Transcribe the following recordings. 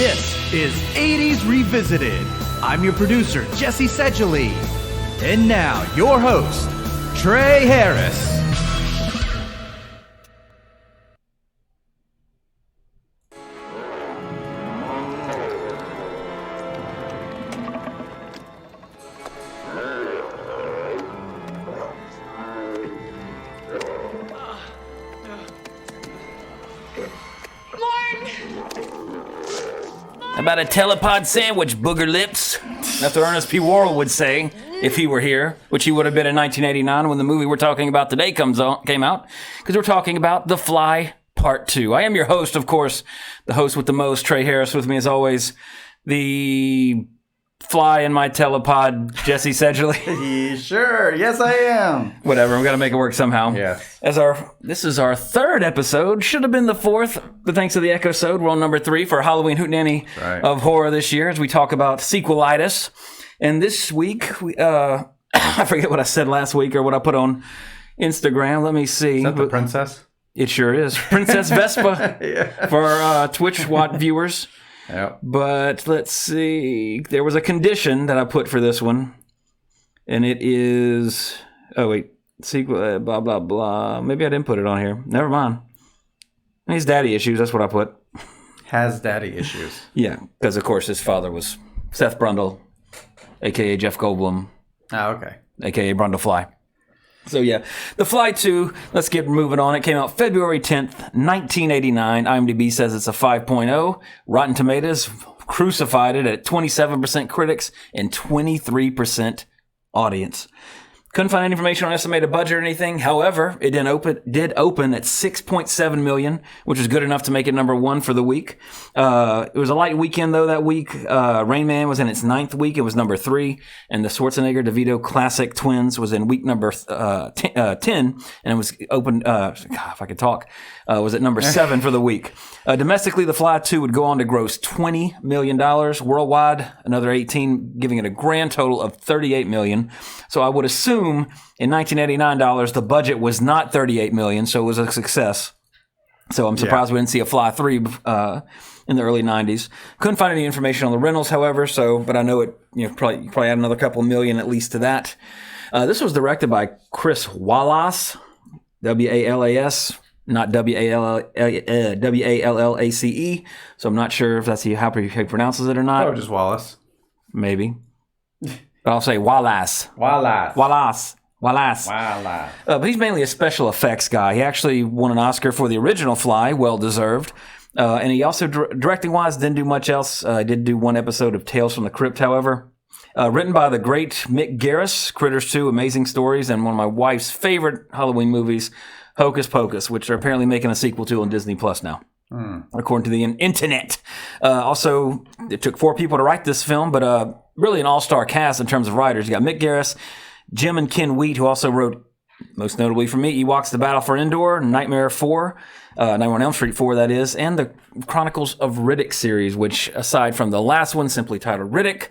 This is 80s Revisited. I'm your producer, Jesse Sedgley. And now, your host, Trey Harris. About a telepod sandwich, booger lips. That's what Ernest P. Worrell would say if he were here, which he would have been in 1989 when the movie we're talking about today came out, because we're talking about The Fly Part 2. I am your host, of course, the host with the most, Trey Harris. With me, as always, the fly in my telepod, Jesse Sedgley. Sure, yes I am. Whatever, we got to make it work somehow. Yes. This is our third episode. Should have been the fourth, but thanks to the Echo-sode, we're on number 3 for Halloween Hootenanny of horror this year as we talk about sequelitis. And this week, I forget what I said last week or what I put on Instagram. Let me see. Is that the princess? It sure is. Princess Vespa for our Twitch viewers. Yep. But let's see. There was a condition that I put for this one, and it is. Oh wait, sequel. Blah blah blah. Maybe I didn't put it on here. Never mind. He's daddy issues. That's what I put. Has daddy issues. Yeah, because of course his father was Seth Brundle, aka Jeff Goldblum. Oh, okay. Aka Brundlefly. So yeah, The Fly 2, let's get moving on. It came out February 10th, 1989. IMDb says it's a 5.0. Rotten Tomatoes crucified it at 27% critics and 23% audience. Couldn't find any information on estimated budget or anything. However, it did open at $6.7 million, which is good enough to make it number 1 for the week. It was a light weekend, though, that week. Rain Man was in its 9th week. It was number 3. And the Schwarzenegger-DeVito Classic Twins was in week number 10. And it was open, if I could talk, was at number 7 for the week. Domestically, The Fly 2 would go on to gross $20 million. Worldwide, another 18, giving it a grand total of $38 million. So I would assume in $1989 the budget was not $38 million, so it was a success. So I'm surprised we didn't see a Fly 3 in the early 90s. Couldn't find any information on the rentals, however. But I know it. Probably add another couple million at least to that. This was directed by Chris Wallace, W-A-L-A-S, not W-A-L-L-A-C-E. So I'm not sure if that's how he pronounces it or not. Oh, just Wallace. Maybe. But I'll say Wallace. But he's mainly a special effects guy. He actually won an Oscar for the original Fly, well-deserved. And he also, directing-wise, didn't do much else. He did do one episode of Tales from the Crypt, however. Written by the great Mick Garris, Critters 2, Amazing Stories, and one of my wife's favorite Halloween movies, Hocus Pocus, which they're apparently making a sequel to on Disney Plus now. According to the internet. Also, it took 4 people to write this film, but really an all-star cast in terms of writers. You got Mick Garris, Jim and Ken Wheat, who also wrote, most notably for me, Ewoks: The Battle for Endor, Nightmare 4, Nightmare on Elm Street 4, that is, and the Chronicles of Riddick series, which, aside from the last one, simply titled Riddick,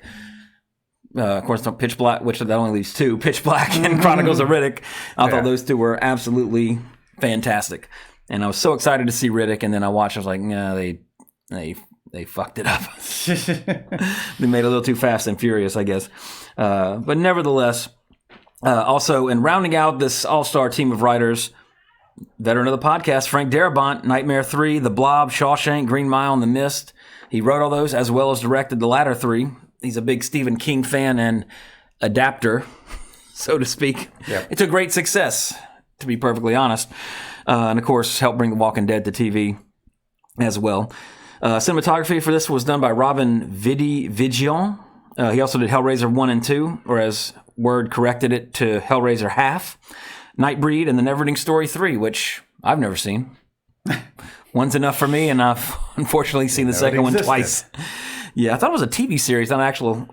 of course, Pitch Black, which that only leaves 2, Pitch Black and Chronicles of Riddick. I thought those 2 were absolutely fantastic. And I was so excited to see Riddick, and then I watched, I was like, nah, they fucked it up. They made it a little too fast and furious, I guess. But nevertheless, also, in rounding out this all-star team of writers, veteran of the podcast, Frank Darabont, Nightmare 3, The Blob, Shawshank, Green Mile, and The Mist. He wrote all those as well as directed the latter 3. He's a big Stephen King fan and adapter, so to speak. Yep. It's a great success, to be perfectly honest. And of course, helped bring The Walking Dead to TV as well. Cinematography for this was done by Robin Vigion. He also did Hellraiser 1 and 2, or as Word corrected it to Hellraiser Half, Nightbreed, and The Neverending Story 3, which I've never seen. One's enough for me, and I've unfortunately seen the second one twice. Yeah, I thought it was a TV series, not an actual,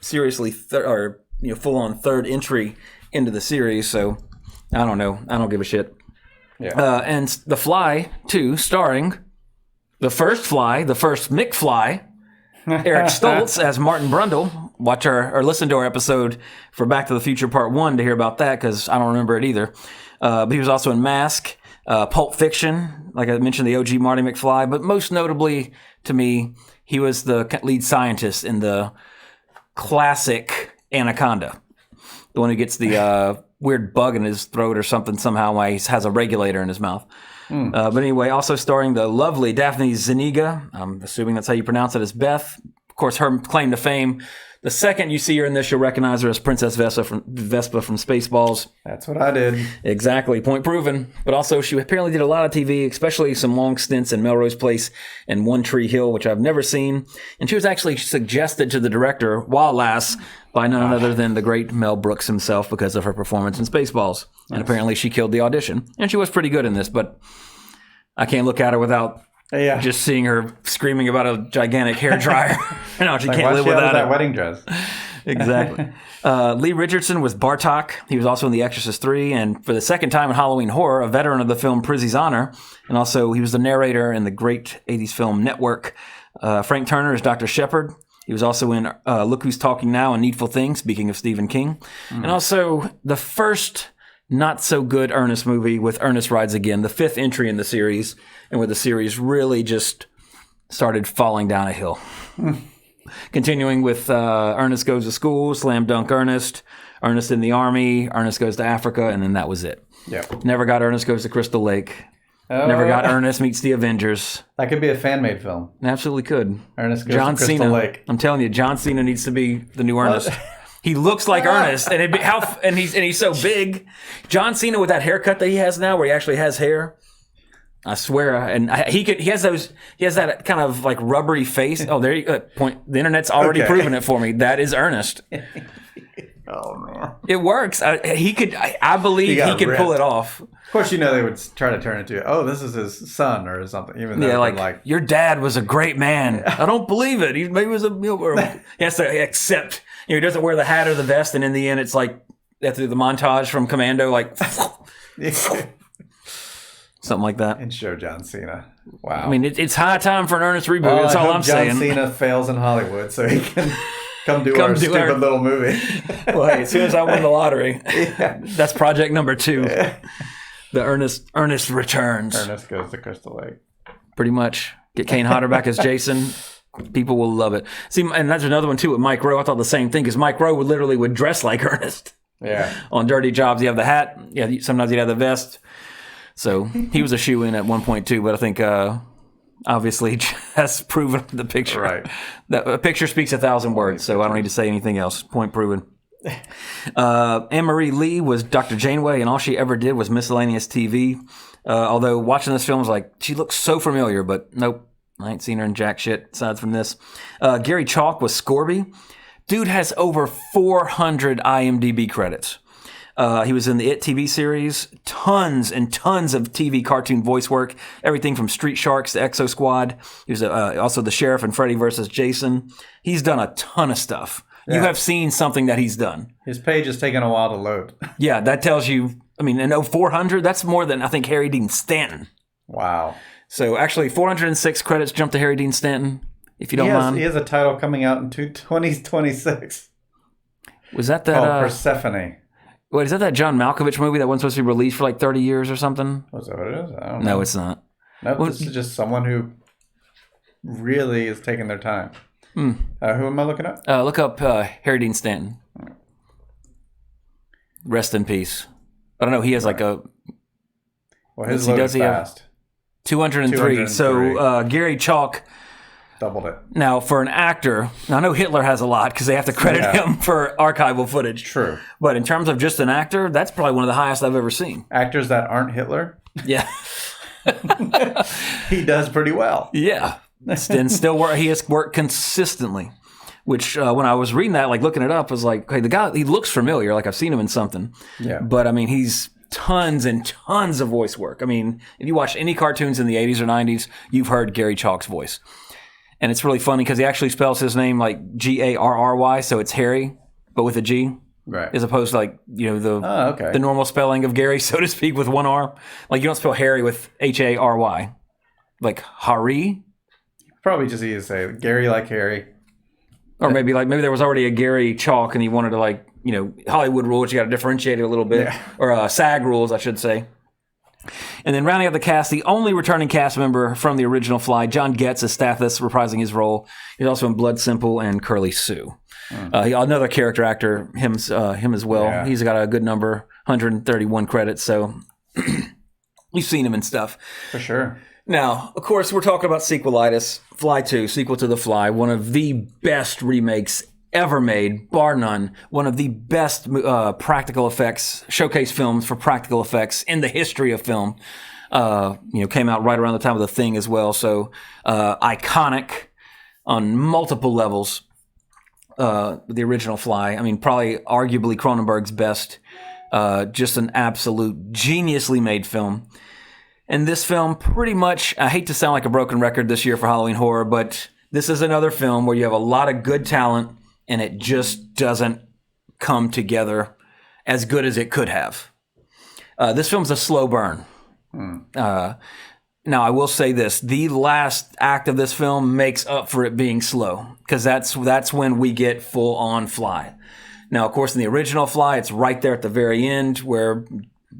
seriously, full-on third entry into the series, so I don't know. I don't give a shit. Yeah. And The Fly 2, starring the first Fly, the first McFly, Eric Stoltz as Martin Brundle. Watch or listen to our episode for Back to the Future Part 1 to hear about that, because I don't remember it either. But he was also in Mask, Pulp Fiction, like I mentioned, the OG Marty McFly, but most notably to me, he was the lead scientist in the classic Anaconda. The one who gets the weird bug in his throat or something somehow while he has a regulator in his mouth. But anyway, also starring the lovely Daphne Zuniga. I'm assuming that's how you pronounce it, as Beth. Of course, her claim to fame. The second you see her in this, you'll recognize her as Princess Vespa from Spaceballs. That's what I did. Exactly. Point proven. But also, she apparently did a lot of TV, especially some long stints in Melrose Place and One Tree Hill, which I've never seen. And she was actually suggested to the director, Wild Lass, by none other than the great Mel Brooks himself because of her performance in Spaceballs. And apparently she killed the audition. And she was pretty good in this, but I can't look at her without just seeing her screaming about a gigantic hair dryer. No, she can't live without that wedding dress. Exactly. Lee Richardson was Bartok. He was also in The Exorcist 3, and for the second time in Halloween Horror, a veteran of the film Prizzi's Honor. And also, he was the narrator in the great 80s film Network. Frank Turner is Dr. Shepard. He was also in Look Who's Talking Now and Needful Things, speaking of Stephen King. And also, the first not-so-good Ernest movie with Ernest Rides Again, the 5th entry in the series, and where the series really just started falling down a hill. Continuing with Ernest Goes to School, Slam Dunk Ernest, Ernest in the Army, Ernest Goes to Africa, and then that was it. Yep. Never got Ernest Goes to Crystal Lake. Never got Ernest Meets the Avengers. That could be a fan-made film. Absolutely could. Ernest Goes to Crystal Cena. Lake. I'm telling you, John Cena needs to be the new Ernest. He looks like Ernest, and he's so big. John Cena with that haircut that he has now, where he actually has hair. I swear, and he has that kind of like rubbery face. Oh, there you go. Point. The internet's already proven it for me. That is Ernest. Oh man, it works. I believe he could pull it off. Of course, they would try to turn it to, oh, this is his son or something. Even though like your dad was a great man. I don't believe it. He maybe was he has to accept. He doesn't wear the hat or the vest, and in the end, it's like after the montage from Commando, like something like that. And show John Cena. Wow. I mean, it's high time for an Earnest reboot. That's all I'm saying. John Cena fails in Hollywood, so he can come do our stupid little movie. Well, hey, as soon as I win the lottery, that's project number 2. The Ernest returns. Ernest Goes to Crystal Lake. Pretty much. Get Kane Hodder back as Jason. People will love it. See, and that's another one too with Mike Rowe. I thought the same thing because Mike Rowe would dress like Ernest. Yeah. On Dirty Jobs, you have the hat. Yeah, sometimes he'd have the vest. So he was a shoe-in at one point too. But I think obviously has proven the picture. Right. That a picture speaks 1,000 words. So I don't need to say anything else. Point proven. Anne-Marie Lee was Dr. Janeway, and all she ever did was miscellaneous TV. Although watching this film was like, she looks so familiar, but nope. I ain't seen her in jack shit aside from this. Gary Chalk was Scorby. Dude has over 400 IMDb credits. He was in the It TV series, tons and tons of TV cartoon voice work, everything from Street Sharks to Exo Squad. He was also the sheriff in Freddy vs. Jason. He's done a ton of stuff. Yeah. You have seen something that he's done. His page has taken a while to load. Yeah, that tells you, I mean, and 400, that's more than, I think, Harry Dean Stanton. Wow. So actually, 406 credits jump to Harry Dean Stanton, if you don't mind. He has a title coming out in 2026. Was that Persephone. Wait, is that John Malkovich movie that wasn't supposed to be released for like 30 years or something? Was that what it is? I don't know. No, it's not. Nope, this is just someone who really is taking their time. Who am I looking up? Look up Harry Dean Stanton. Rest in peace. I don't know. He has like a... Well, his load is fast. 203. So Gary Chalk doubled it. Now, for an actor, now I know Hitler has a lot because they have to credit him for archival footage. True. But in terms of just an actor, that's probably one of the highest I've ever seen. Actors that aren't Hitler? Yeah. He does pretty well. Yeah. And still he has worked consistently. Which, when I was reading that, like looking it up, I was like, hey, the guy, he looks familiar. Like I've seen him in something. Yeah. But I mean, he's tons and tons of voice work. I mean, if you watch any cartoons in the 80s or 90s, you've heard Gary Chalk's voice. And it's really funny because he actually spells his name like Garry, so it's Harry, but with a G. Right. As opposed to like, the normal spelling of Gary, so to speak, with one R. Like you don't spell Harry with Hary. Like Hari. Probably just easy to say Gary like Harry. Or maybe there was already a Gary Chalk and he wanted to Hollywood rules, you got to differentiate it a little bit. Yeah. Or SAG rules, I should say. And then rounding out the cast, the only returning cast member from the original Fly, John Getz as Stathis, reprising his role. He's also in Blood Simple and Curly Sue. Another character actor, him as well. Yeah. He's got a good number, 131 credits, so you've seen him and stuff. For sure. Now, of course, we're talking about sequelitis. Fly 2, sequel to The Fly, one of the best remakes ever made, bar none. One of the best practical effects, showcase films for practical effects in the history of film. Came out right around the time of The Thing as well. So iconic on multiple levels. The original Fly. I mean, probably arguably Cronenberg's best. Just an absolute geniusly made film. And this film pretty much, I hate to sound like a broken record this year for Halloween Horror, but this is another film where you have a lot of good talent and it just doesn't come together as good as it could have. This film's a slow burn. Now, I will say this. The last act of this film makes up for it being slow, because that's when we get full-on Fly. Now, of course, in the original Fly, it's right there at the very end where,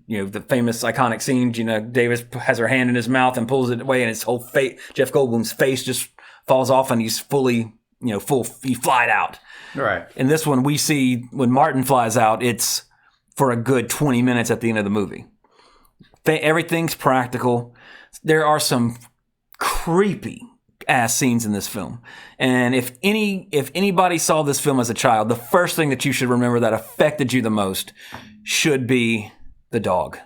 the famous iconic scene, Gina Davis has her hand in his mouth and pulls it away, and his whole face, Jeff Goldblum's face just falls off, and he's fully, he flied out. Right. In this one, we see when Martin flies out, it's for a good 20 minutes at the end of the movie. Everything's practical. There are some creepy ass scenes in this film. And if anybody saw this film as a child, the first thing that you should remember that affected you the most should be the dog.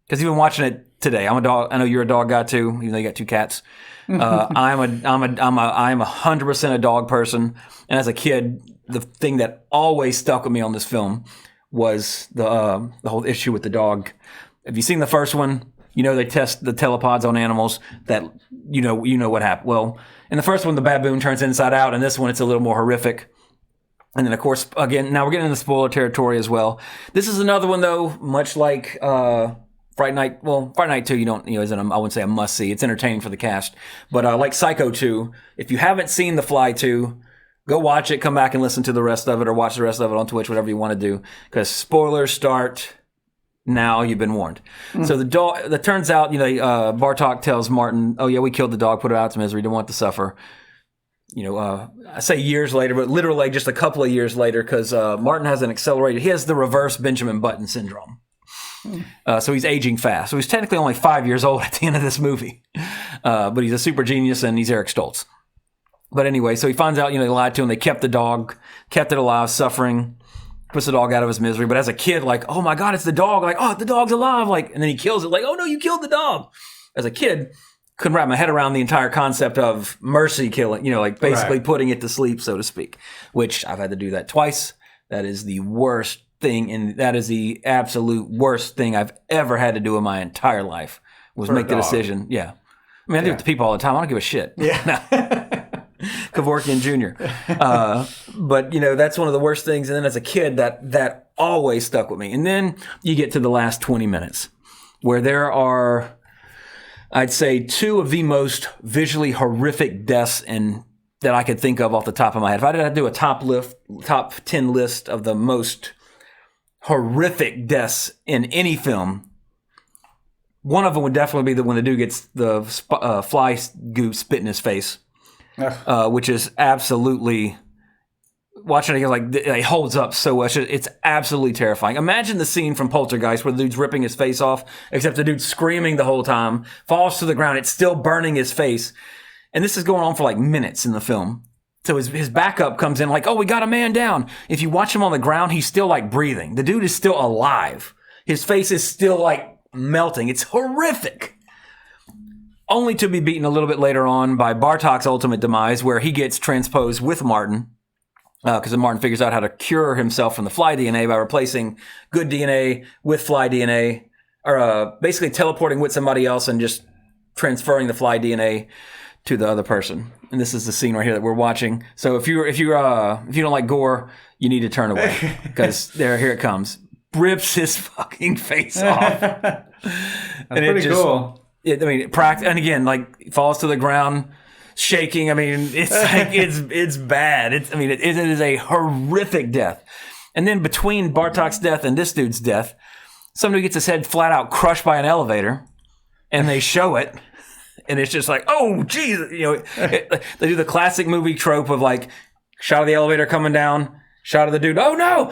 Because you've been watching it today. I'm a dog. I know you're a dog guy too, even though you got 2 cats. I'm 100% a dog person. And as a kid, the thing that always stuck with me on this film was the whole issue with the dog. Have you seen the first one? They test the telepods on animals that, you know what happened. Well, in the first one, the baboon turns inside out. In this one, it's a little more horrific. And then, of course, again, now we're getting into spoiler territory as well. This is another one, though, much like Fright Night. Well, Fright Night 2, isn't I wouldn't say a must-see. It's entertaining for the cast. But like Psycho 2, if you haven't seen The Fly 2, go watch it, come back and listen to the rest of it, or watch the rest of it on Twitch, whatever you want to do. Because spoilers start now. You've been warned. So the dog, that turns out, Bartok tells Martin, oh yeah, we killed the dog, put it out to misery, didn't want to suffer. I say years later, but literally just a couple of years later, because Martin has he has the reverse Benjamin Button syndrome. So he's aging fast. So he's technically only 5 years old at the end of this movie. But he's a super genius, and he's Eric Stoltz. But anyway, so he finds out, they lied to him. They kept the dog, kept it alive, suffering, puts the dog out of his misery. But as a kid, like, oh my God, it's the dog. Like, oh, the dog's alive. Like, and then he kills it. Like, oh no, you killed the dog. As a kid, couldn't wrap my head around the entire concept of mercy killing, basically putting it to sleep, so to speak, which I've had to do that twice. That is the worst thing, and that is the absolute worst thing I've ever had to do in my entire life, was make the decision. Yeah. I mean, I do it to people all the time. I don't give a shit. Yeah. Kevorkian Jr. But, that's one of the worst things. And then as a kid, that always stuck with me. And then you get to the last 20 minutes where there are, I'd say, 2 of the most visually horrific deaths that I could think of off the top of my head. If I had to do a top 10 list of the most horrific deaths in any film, one of them would definitely be when the dude gets the fly goo spit in his face. Which is absolutely, watching it again, it holds up so much. It's absolutely terrifying. Imagine the scene from Poltergeist where the dude's ripping his face off, except the dude's screaming the whole time, falls to the ground, it's still burning his face. And this is going on for minutes in the film. So his backup comes in oh, we got a man down. If you watch him on the ground, he's still breathing. The dude is still alive. His face is still melting. It's horrific. Only to be beaten a little bit later on by Bartok's ultimate demise, where he gets transposed with Martin, because then Martin figures out how to cure himself from the Fly DNA by replacing good DNA with Fly DNA, or basically teleporting with somebody else and just transferring the Fly DNA to the other person. And this is the scene right here that we're watching. So if you don't like gore, you need to turn away, because here it comes. Rips his fucking face off. That's pretty cool. And again, falls to the ground, shaking. I mean, it's it's bad. It is a horrific death. And then between Bartok's death and this dude's death, somebody gets his head flat out crushed by an elevator. and they show it, and it's just like, oh, geez. They do the classic movie trope of like, shot of the elevator coming down, shot of the dude, oh no,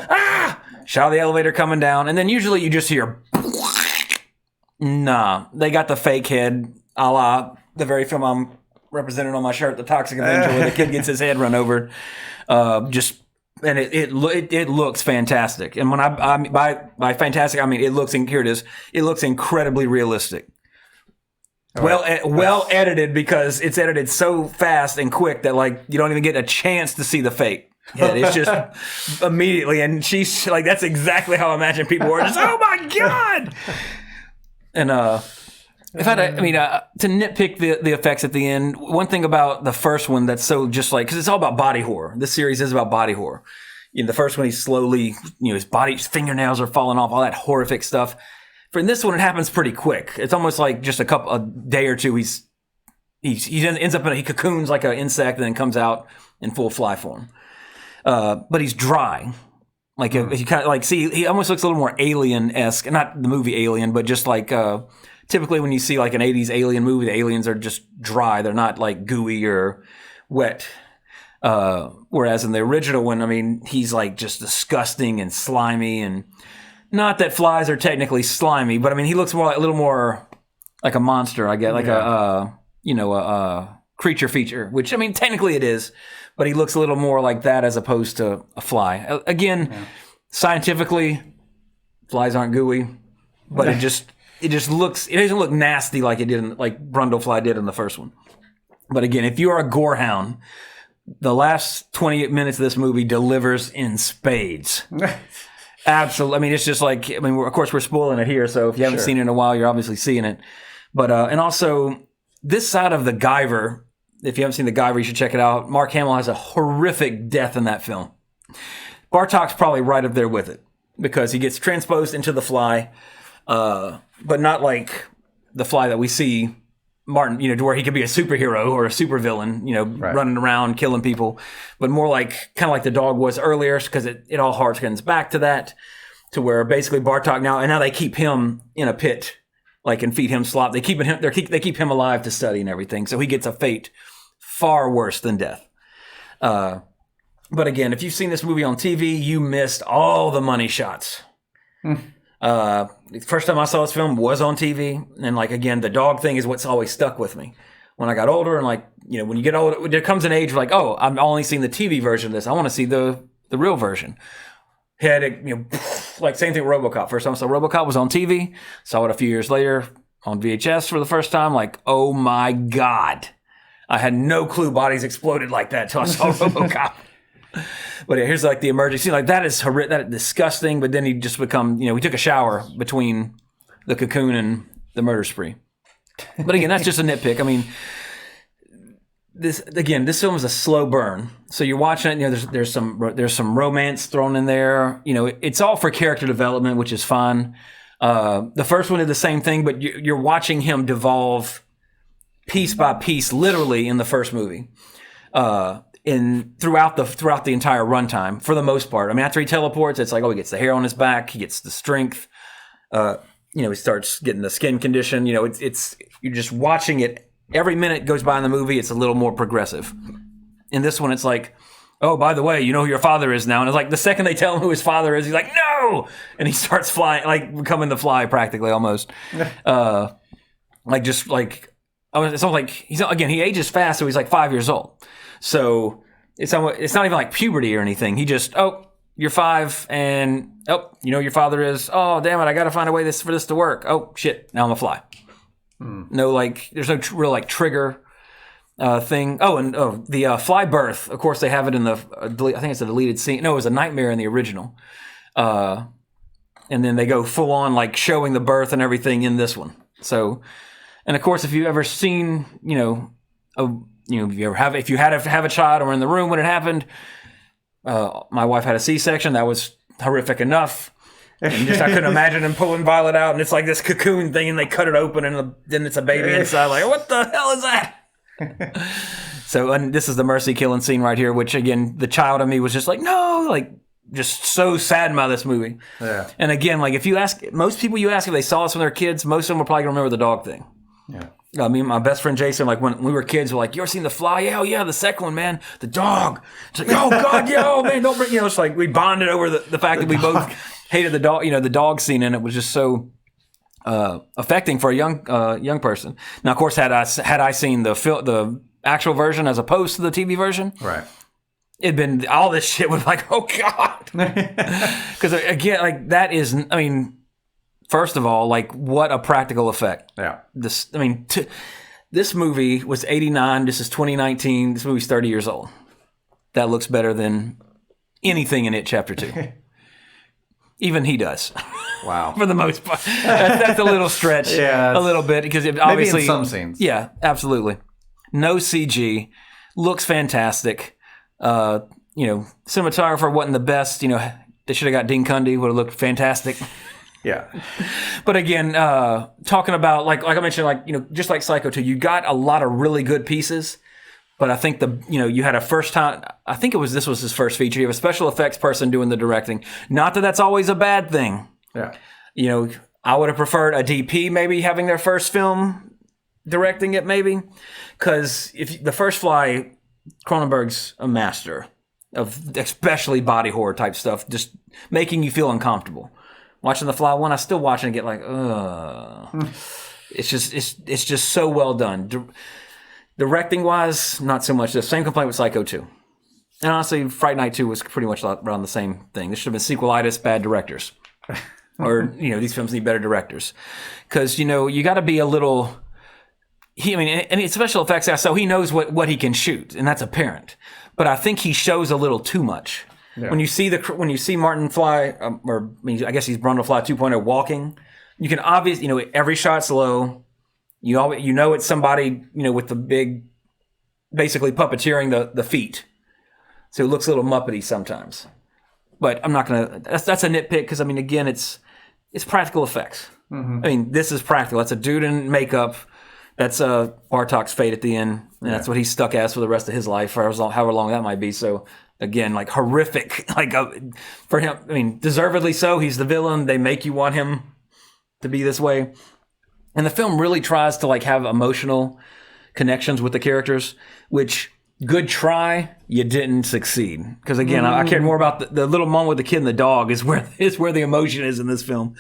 shot of the elevator coming down, and then usually you just hear, nah, they got the fake head, a la the very film I'm represented on my shirt, The Toxic Avenger, where the kid gets his head run over. And it looks fantastic. And when I by fantastic, I mean it looks, here it is. It looks incredibly realistic. Well edited, because it's edited so fast and quick that like you don't even get a chance to see the fake. Yeah, it's just immediately, and she's like, that's exactly how I imagine people were. Just, oh my god! And if I had to nitpick the effects at the end, one thing about the first one that's so just like, because it's all about body horror. This series is about body horror. In the first one, he's slowly, his fingernails are falling off, all that horrific stuff. For this one, it happens pretty quick. It's almost like just a day or two. He ends up he cocoons like an insect and then comes out in full fly form. But he's dry. Like if you kind of like see, he almost looks a little more Alien-esque. Not the movie Alien, but just like typically when you see like an 80s Alien movie, the aliens are just dry. They're not like gooey or wet. Whereas in the original one, I mean, he's like just disgusting and slimy, and not that flies are technically slimy, but I mean, he looks a little more like a monster, I guess, like a creature feature, which I mean, technically it is, but he looks a little more like that as opposed to a fly. Again, scientifically, flies aren't gooey, but it doesn't look nasty like it did, like Brundlefly did in the first one. But again, if you are a gore hound, the last 28 minutes of this movie delivers in spades. Absolutely. I mean, it's just like, of course we're spoiling it here, so if you haven't seen it in a while, you're obviously seeing it. But, and also, this side of the Guyver, if you haven't seen the Guyver, you should check it out. Mark Hamill has a horrific death in that film. Bartok's probably right up there with it, because he gets transposed into the fly, but not like the fly that we see Martin, to where he could be a superhero or a supervillain, running around killing people, but more like kind of like the dog was earlier, because it all harkens back to that, to where basically Bartok now they keep him in a pit, like, and feed him slop. They keep him alive to study and everything, so he gets a fate far worse than death. But again, if you've seen this movie on TV, you missed all the money shots. The first time I saw this film was on TV, and like, again, the dog thing is what's always stuck with me. When I got older, and like, when you get older, there comes an age where like, oh, I'm only seeing the TV version of this. I want to see the real version. Had it, like same thing with RoboCop. First time I saw RoboCop was on TV. Saw it a few years later on VHS for the first time. Like, oh my god, I had no clue bodies exploded like that till I saw RoboCop. But yeah, here's like the emergency. Like, that is horrific, that is disgusting. But then he just become, we took a shower between the cocoon and the murder spree. But again, that's just a nitpick. I mean, this film is a slow burn. So you're watching it. There's some romance thrown in there. It's all for character development, which is fun. The first one did the same thing, but you're watching him devolve piece by piece, literally, in the first movie. Throughout the entire runtime, for the most part. I mean, after he teleports, it's like, oh, he gets the hair on his back, he gets the strength, he starts getting the skin condition. It's you're just watching it. Every minute goes by in the movie, it's a little more progressive. In this one, it's like, oh, by the way, you know who your father is now. And it's like the second they tell him who his father is, he's like, no! And he starts flying, like becoming the Fly practically almost. It's almost like he ages fast, so he's like 5 years old. So it's not even like puberty or anything. He just, oh, you're 5, and your father is. Oh, damn it! I got to find a way for this to work. Oh shit! Now I'm a Fly. No, like, there's no real like trigger thing. Oh, and the Fly birth. Of course, they have it in the. I think it's a deleted scene. No, it was a nightmare in the original. And then they go full on like showing the birth and everything in this one. So, and of course, if you've ever seen, if you had to have a child or in the room when it happened, my wife had a C-section. That was horrific enough. And I couldn't imagine them pulling Violet out, and it's like this cocoon thing, and they cut it open, and then it's a baby inside. Like, what the hell is that? So, and this is the mercy killing scene right here, which again, the child in me was just like, no, like, just so saddened by this movie. Yeah. And again, like, if you ask most people, if they saw this when they were kids, most of them will probably remember the dog thing. Yeah. I mean, my best friend Jason, like when we were kids, we're like, "You ever seen The Fly?" Yeah, oh, yeah, the second one, man. The dog. It's like, oh God, yeah, oh man, don't bring. It's like we bonded over the fact that we both hated the dog. The dog scene in it was just so affecting for a young person. Now, of course, had I seen the actual version as opposed to the TV version, right? It'd been all this shit was like, oh God, because again, like that is, I mean. First of all, like what a practical effect. Yeah. This movie was 89. This is 2019. This movie's 30 years old. That looks better than anything in It Chapter 2. Even he does. Wow. For the most part. That's a little stretch. Yeah. A little bit because it obviously. Maybe in some scenes. Yeah, absolutely. No CG. Looks fantastic. Cinematographer wasn't the best. They should have got Dean Cundy. Would have looked fantastic. Yeah. But again, talking about like I mentioned, just like Psycho 2, you got a lot of really good pieces. But I think you had a first time. I think this was his first feature. You have a special effects person doing the directing. Not that that's always a bad thing. Yeah. I would have preferred a DP maybe having their first film directing it maybe, because if the first Fly, Cronenberg's a master of especially body horror type stuff, just making you feel uncomfortable. Watching The Fly 1, I still watch it and get like, ugh. It's just so well done. Directing wise, not so much. The same complaint with Psycho 2. And honestly, Fright Night 2 was pretty much around the same thing. This should have been sequelitis, bad directors. Or, these films need better directors. Because, you got to be a little... and it's special effects guy, so he knows what he can shoot, and that's apparent. But I think he shows a little too much. Yeah. When you see Martin Fly, I guess he's Brundle Fly 2.0 walking, you can obviously, every shot's low. It's somebody, with the big, basically puppeteering the feet. So it looks a little Muppety sometimes. But I'm not gonna. That's a nitpick because again, it's practical effects. Mm-hmm. This is practical. That's a dude in makeup. That's Bartok's fate at the end, and that's what he's stuck as for the rest of his life, for however long that might be. So. Again, like horrific, for him. Deservedly so. He's the villain. They make you want him to be this way. And the film really tries to have emotional connections with the characters, which good try, you didn't succeed. Because again, I cared more about the little moment with the kid and the dog is where the emotion is in this film.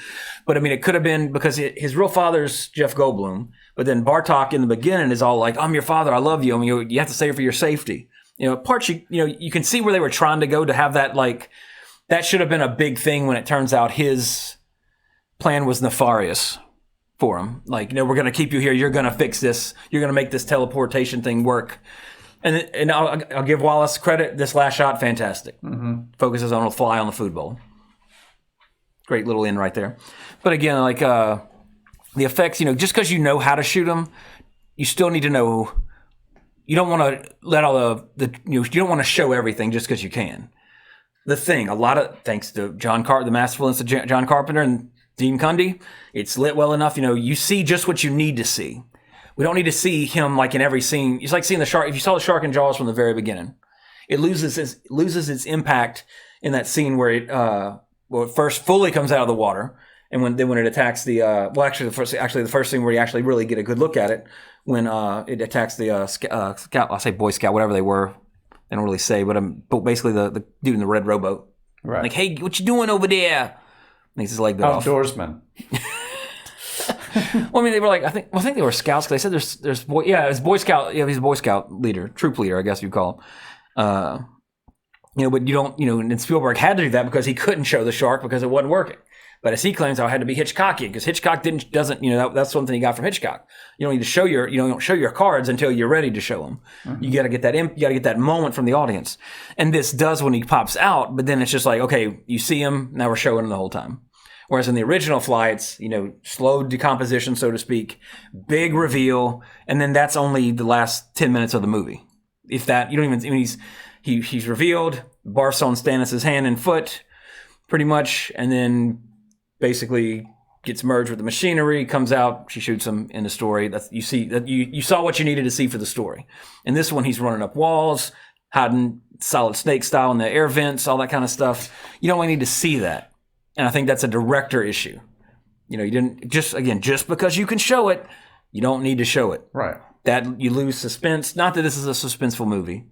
But it could have been because his real father's Jeff Goldblum, but then Bartok in the beginning is all like, "I'm your father. I love you. You have to stay for your safety." Parts you can see where they were trying to go to have that that should have been a big thing when it turns out his plan was nefarious for him. We're going to keep you here. You're going to fix this. You're going to make this teleportation thing work. And I'll give Wallace credit. This last shot, fantastic. Mm-hmm. Focuses on a fly on the food bowl. Great little in right there. But again, the effects, just because you know how to shoot them, you still need to know. You don't want to let all you don't want to show everything just because you can. The Thing, a lot of thanks to the masterfulness of John Carpenter and Dean Cundy, it's lit well enough. You see just what you need to see. We don't need to see him in every scene. It's like seeing the shark. If you saw the shark in Jaws from the very beginning, it loses its impact in that scene where it first fully comes out of the water, and when it attacks the the first scene where you actually really get a good look at it. When it attacks the scout, I'll say Boy Scout, whatever they were. They don't really say, but basically the dude in the red rowboat. Right. Like, hey, what you doing over there? Makes his leg bit off. Outdoorsman. Well, they were I think they were scouts because they said there's boy. Yeah, it's Boy Scout. Yeah, he's a Boy Scout leader, troop leader, I guess you'd call him. But you don't, and Spielberg had to do that because he couldn't show the shark because it wasn't working. But as he claims, I had to be Hitchcockian because Hitchcock doesn't, that's something he got from Hitchcock. You don't need to show you don't show your cards until you're ready to show them. Mm-hmm. You got to get that moment from the audience. And this does when he pops out, but then it's just like, okay, you see him, now we're showing him the whole time. Whereas in the original Fly, it's, slow decomposition, so to speak, big reveal, and then that's only the last 10 minutes of the movie. If that, you don't even, he's revealed, barfs on Stannis' hand and foot, pretty much, and then basically gets merged with the machinery, comes out, she shoots him in the story. That's you saw what you needed to see for the story. In this one, he's running up walls, hiding Solid Snake style in the air vents, all that kind of stuff. You don't really need to see that. And I think that's a director issue. You didn't just because you can show it, You don't need to show it. Right. That you lose suspense. Not that this is a suspenseful movie,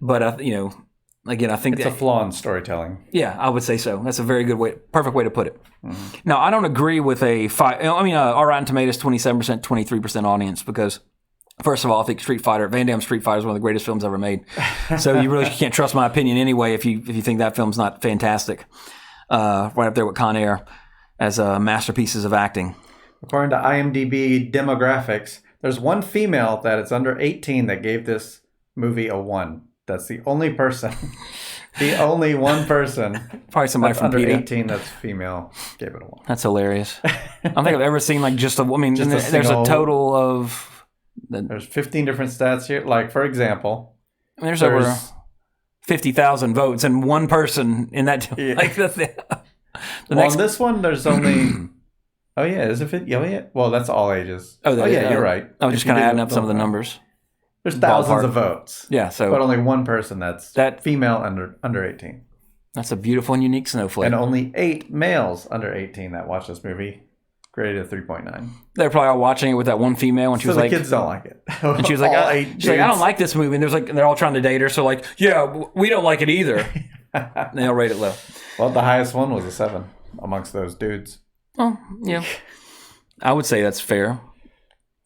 but again, I think it's a flaw in storytelling. Yeah, I would say so. That's a very good way, perfect way to put it. Mm-hmm. Now, I don't agree with our Rotten Tomatoes 27%, 23% audience because, first of all, I think Van Damme Street Fighter is one of the greatest films ever made. So you really can't trust my opinion anyway if you think that film's not fantastic. Right up there with Con Air as masterpieces of acting. According to IMDb demographics, there's one female that is under 18 that gave this movie a 1. That's the only person. The only one person. Probably somebody from under PETA. 18 that's female gave it a 1. That's hilarious. I don't think I've ever seen like just a woman. There's a total of. There's 15 different stats here. Like, for example. There's over 50,000 votes and one person in that. Yeah. Like on this one, there's only. Oh, yeah. Is it 50? Oh, yeah. Well, that's all ages. Oh, yeah, you're right. I was just kind of adding up some of the numbers. There's thousands of votes. Yeah, so but only one person that's female under 18. That's a beautiful and unique snowflake. And only 8 males under 18 that watched this movie, graded a 3.9. They're probably all watching it with that one female, and she was like, "The kids don't like it." And she was like, "I don't like this movie." And they're all trying to date her, so like, yeah, we don't like it either. And they'll rate it low. Well, the highest one was a 7 amongst those dudes. Oh, yeah, I would say that's fair.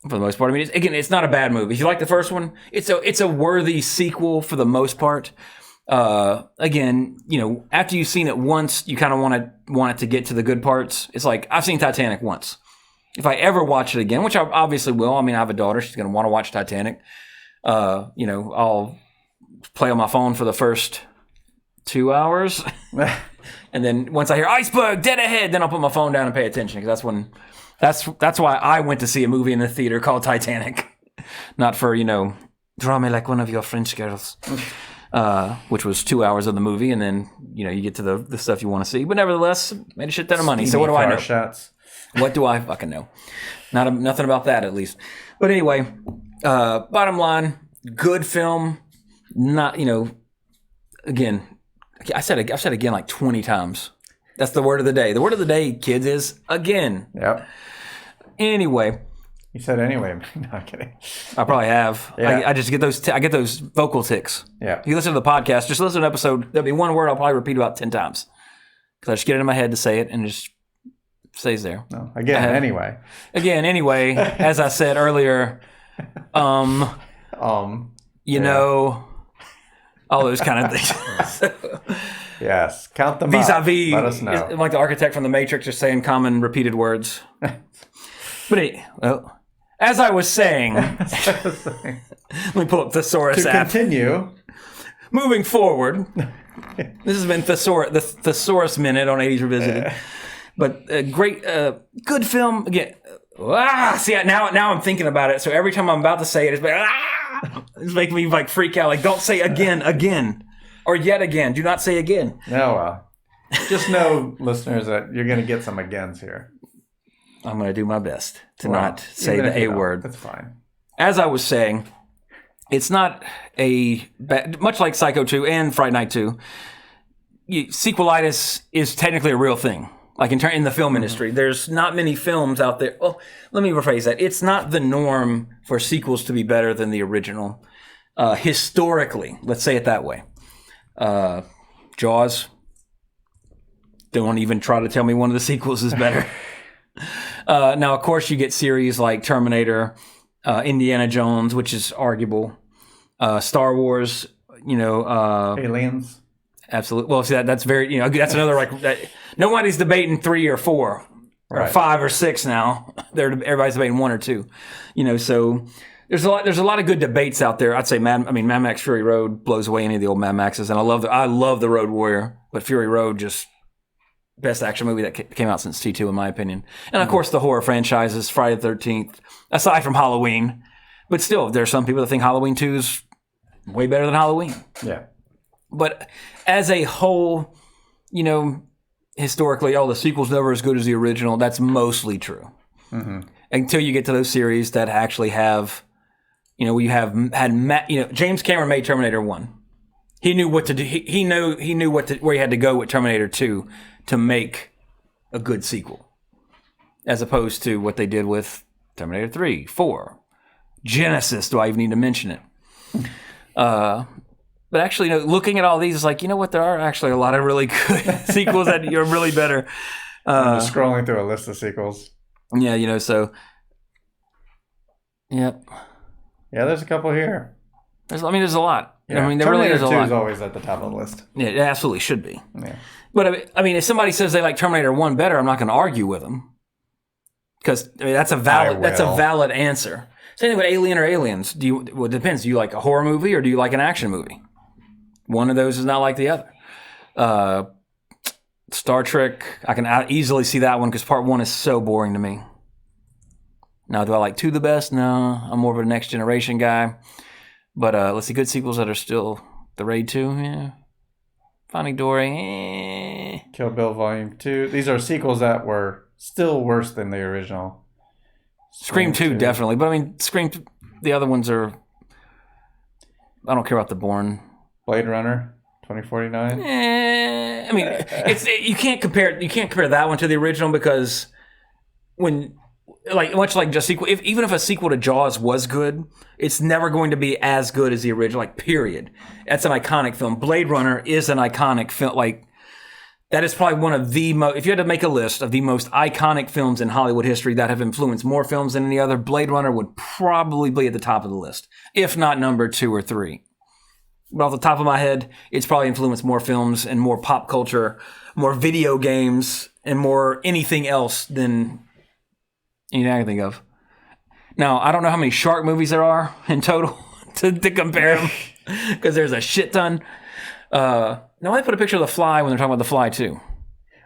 For the most part, I mean, it's not a bad movie. If you like the first one, it's a worthy sequel for the most part. Again, after you've seen it once, you kind of want it to get to the good parts. It's like I've seen Titanic once. If I ever watch it again, which I obviously will. I mean, I have a daughter; she's going to want to watch Titanic. I'll play on my phone for the first 2 hours, and then once I hear iceberg dead ahead, then I'll put my phone down and pay attention because that's when. That's why I went to see a movie in the theater called Titanic, not for draw me like one of your French girls, which was 2 hours of the movie, and then you get to the stuff you want to see. But nevertheless, made a shit ton of money. So what do I know? Shots. What do I fucking know? Nothing about that at least. But anyway, bottom line, good film. Not again. I've said again like 20 times. That's the word of the day. The word of the day, kids, is again. Yep. Anyway. You said anyway. Not kidding. I probably have. Yeah. I just get those. I get those vocal tics. Yeah. If you listen to the podcast, just listen to an episode. There'll be one word I'll probably repeat about 10 times because I just get it in my head to say it and it just stays there. No. Anyway. Again, anyway. As I said earlier, all those kind of things. Yes, count them vis-a-vis, up. Let us know. Like the architect from The Matrix is saying common repeated words. But as I was saying, let me pull up Thesaurus app. To continue. Moving forward, this has been the Thesaurus Minute on 80s Revisited. But a great, good film. Again, see, now I'm thinking about it. So every time I'm about to say it, it's making me like freak out. Like, don't say again. Or yet again. Do not say again. No, just know, listeners, that you're going to get some agains here. I'm going to do my best to not say the A word. That's fine. As I was saying, it's not much like Psycho 2 and Fright Night 2, sequelitis is technically a real thing. Like in the film industry, there's not many films out there. Well, let me rephrase that. It's not the norm for sequels to be better than the original. Historically, let's say it that way. Jaws. Don't even try to tell me one of the sequels is better. Now, of course, you get series like Terminator, Indiana Jones, which is arguable. Star Wars, Aliens. Absolutely. Well, see, that's very, that's another, nobody's debating 3 or 4 or 5 or 6 now. Everybody's debating 1 or 2, so there's a lot of good debates out there. I'd say Mad Max Fury Road blows away any of the old Mad Maxes. And I love the Road Warrior, but Fury Road just best action movie that came out since T2, in my opinion. And of course, the horror franchises, Friday the 13th, aside from Halloween, but still, there's some people that think Halloween 2 is way better than Halloween. Yeah. But as a whole, historically, the sequel's never as good as the original. That's mostly true. Mm-hmm. Until you get to those series that actually have, James Cameron made Terminator 1. He knew what to do. He knew where he had to go with Terminator 2 to make a good sequel, as opposed to what they did with Terminator 3, 4, Genesis. Do I even need to mention it? But actually, looking at all these, it's like, you know what? There are actually a lot of really good sequels that are really better. I'm just scrolling through a list of sequels. Yeah, so. Yep. Yeah, there's a couple here. There's a lot. Yeah. There really is a lot. Terminator 2 is always at the top of the list. Yeah, it absolutely should be. Yeah. But if somebody says they like Terminator 1 better, I'm not going to argue with them. Because that's a valid answer. Same thing with Alien or Aliens. It depends. Do you like a horror movie or do you like an action movie? One of those is not like the other. Star Trek, I can easily see that one because part 1 is so boring to me. Now, do I like 2 the best? No, I'm more of a Next Generation guy. But let's see, good sequels that are still the Raid 2, yeah. Finding Dory, Kill Bill Volume 2. These are sequels that were still worse than the original. Scream 2, definitely. But Scream, the other ones are, I don't care about the Bourne. Blade Runner 2049. You can't compare that one to the original because much like just sequel, even if a sequel to Jaws was good, it's never going to be as good as the original. Period. That's an iconic film. Blade Runner is an iconic film. That is probably one of the most. If you had to make a list of the most iconic films in Hollywood history that have influenced more films than any other, Blade Runner would probably be at the top of the list, if not number 2 or 3. But off the top of my head, it's probably influenced more films and more pop culture, more video games, and more anything else than anything I can think of. Now, I don't know how many shark movies there are in total to compare them, because there's a shit ton. Now, I put a picture of The Fly when they're talking about The Fly, too.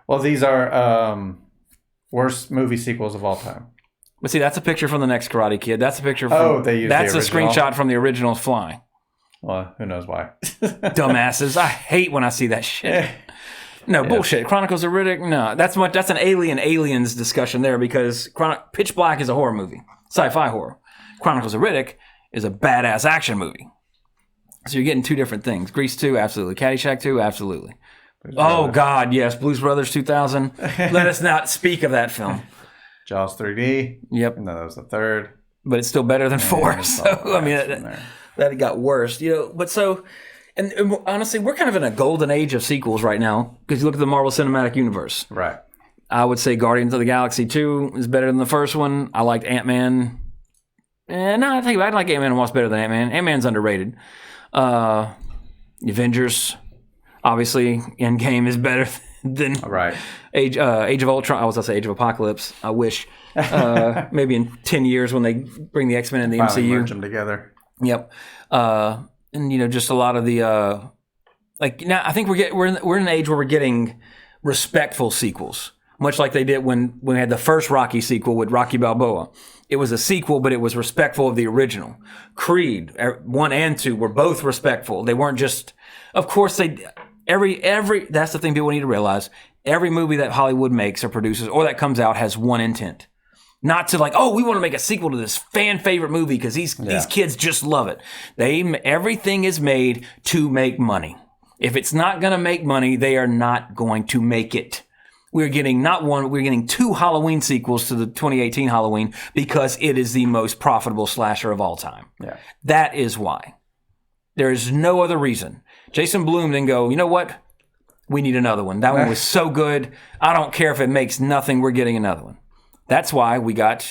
Well, these are worst movie sequels of all time. But see, that's a picture from the next Karate Kid. That's a picture from... they used that's the a screenshot from the original Fly. Well, who knows why. Dumbasses. I hate when I see that shit. No, bullshit. Chronicles of Riddick, no. That's an Aliens discussion there, because Pitch Black is a horror movie. Sci-fi horror. Chronicles of Riddick is a badass action movie. So you're getting 2 different things. Grease 2, absolutely. Caddyshack 2, absolutely. God, yes. Blues Brothers 2000. Let us not speak of that film. Jaws 3D. Yep. No, that was the 3rd. But it's still better than 4. So, that got worse. And honestly, we're kind of in a golden age of sequels right now, because you look at the Marvel Cinematic Universe. Right. I would say Guardians of the Galaxy 2 is better than the first one. I liked Ant-Man. I like Ant-Man and Wasp better than Ant-Man. Ant-Man's underrated. Avengers, obviously, Endgame is better than Age of Ultron. I was going to say Age of Apocalypse. I wish. Maybe in 10 years when they bring the X-Men in the MCU. Merge them together. Yep. And just a lot of the now I think we're in an age where we're getting respectful sequels, much like they did when we had the first Rocky sequel with Rocky Balboa. It was a sequel, but it was respectful of the original. Creed 1 and 2 were both respectful. They weren't just, of course, every that's the thing people need to realize. Every movie that Hollywood makes or produces or that comes out has one intent. Not to we want to make a sequel to this fan favorite movie because these kids just love it. Everything is made to make money. If it's not going to make money, they are not going to make it. We're getting we're getting 2 Halloween sequels to the 2018 Halloween because it is the most profitable slasher of all time. Yeah. That is why. There is no other reason. Jason Blum didn't go, you know what? We need another one. That one was so good. I don't care if it makes nothing. We're getting another one. That's why we got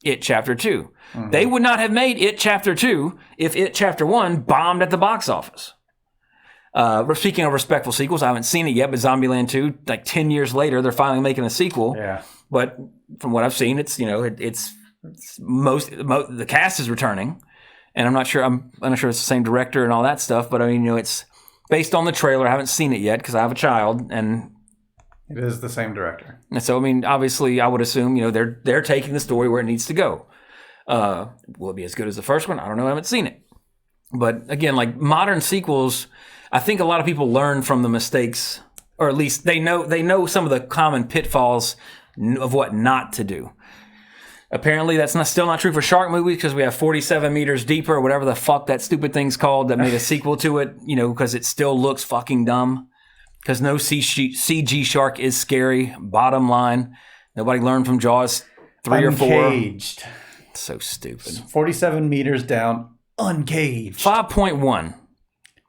It Chapter 2. Mm-hmm. They would not have made It Chapter 2 if It Chapter 1 bombed at the box office. Speaking of respectful sequels, I haven't seen it yet, but Zombieland 2, 10 years later, they're finally making a sequel. Yeah. But from what I've seen, it's the cast is returning, and I'm not sure it's the same director and all that stuff, but it's based on the trailer. I haven't seen it yet because I have a child, and it is the same director. And so, obviously, I would assume, they're taking the story where it needs to go. Will it be as good as the first one? I don't know. I haven't seen it. But again, modern sequels, I think a lot of people learn from the mistakes, or at least they know some of the common pitfalls of what not to do. Apparently, that's still not true for shark movies because we have 47 Meters Deeper, or whatever the fuck that stupid thing's called that made a sequel to it, because it still looks fucking dumb. Because no CG shark is scary. Bottom line, nobody learned from Jaws 3 or 4. Uncaged. So stupid. 47 meters down, uncaged. 5.1.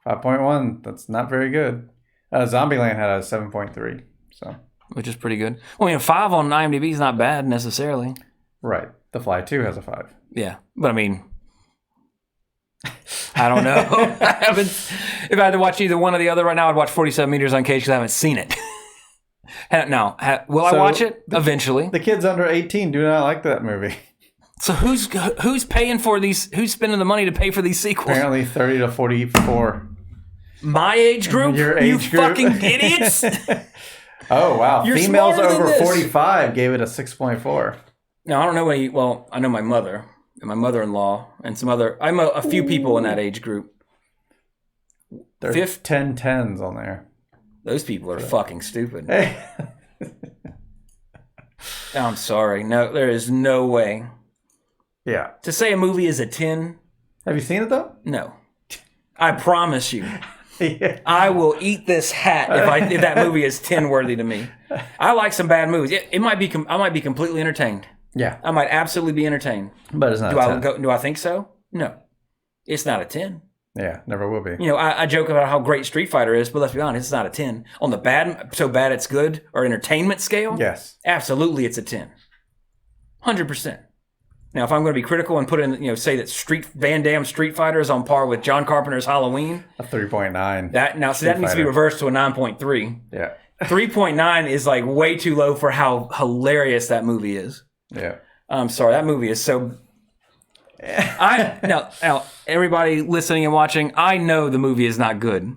5.1. That's not very good. Zombieland had a 7.3. So, which is pretty good. Well, 5 on IMDb is not bad necessarily. Right. The Fly 2 has a 5. Yeah, but I mean, I don't know. If I had to watch either one or the other right now, I'd watch 47 Meters Uncaged because I haven't seen it. No. Will I watch it? Eventually. The kids under 18 do not like that movie. So who's paying for these? Who's spending the money to pay for these sequels? Apparently 30 to 44. My age group? Your age group? Fucking idiots. Oh, wow. You're Females smarter than over this. 45 gave it a 6.4. No, I don't know any. Well, I know my mother and my mother-in-law and some other. I'm a few people in that age group. There's 10/10s on there. Those people are fucking stupid. Hey. I'm sorry. No, there is no way. Yeah. To say a movie is a 10. Have you seen it though? No. I promise you. Yeah. I will eat this hat if that movie is 10 worthy to me. I like some bad movies. I might be completely entertained. Yeah. I might absolutely be entertained. But it's not a 10. Do I think so? No. It's not a 10. Yeah, never will be. I joke about how great Street Fighter is, but let's be honest, it's not a 10. On the bad, so bad it's good, or entertainment scale? Yes. Absolutely it's a 10. 100%. Now, if I'm going to be critical and put in, say that Van Damme Street Fighter is on par with John Carpenter's Halloween. A 3.9. That needs to be reversed to a 9.3. Yeah. 3.9 is like way too low for how hilarious that movie is. Yeah. I'm sorry, that movie is so... Now, everybody listening and watching, I know the movie is not good,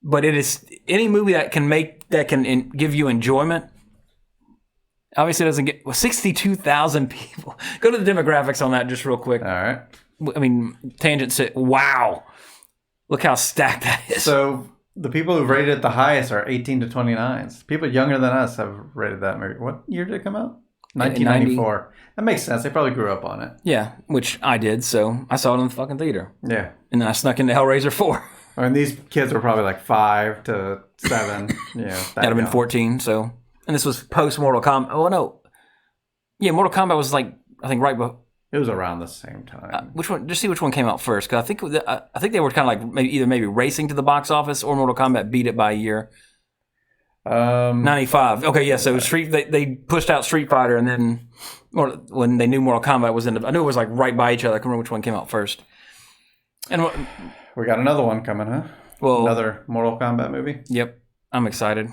but it is any movie that can give you enjoyment. Obviously, it doesn't get 62,000 people. Go to the demographics on that just real quick. All right. I mean, tangent sit. Wow, look how stacked that is. So the people who've rated it the highest are 18 to 29s. People younger than us have rated that movie. What year did it come out? 1994. That makes sense. They probably grew up on it. Yeah, which I did. So I saw it in the fucking theater. Yeah. And then I snuck into Hellraiser 4. I mean, these kids were probably like 5 to 7. That'd have been 14. So, and this was post Mortal Kombat. Oh no, yeah, Mortal Kombat was like I think right before. It was around the same time. Which one? Just see which one came out first. Because I think they were kind of like maybe racing to the box office, or Mortal Kombat beat it by a year. 95. Okay, yeah. So they pushed out Street Fighter, and then when they knew Mortal Kombat was I knew it was like right by each other. I can't remember which one came out first. And we got another one coming, huh? Well, another Mortal Kombat movie. Yep, I'm excited.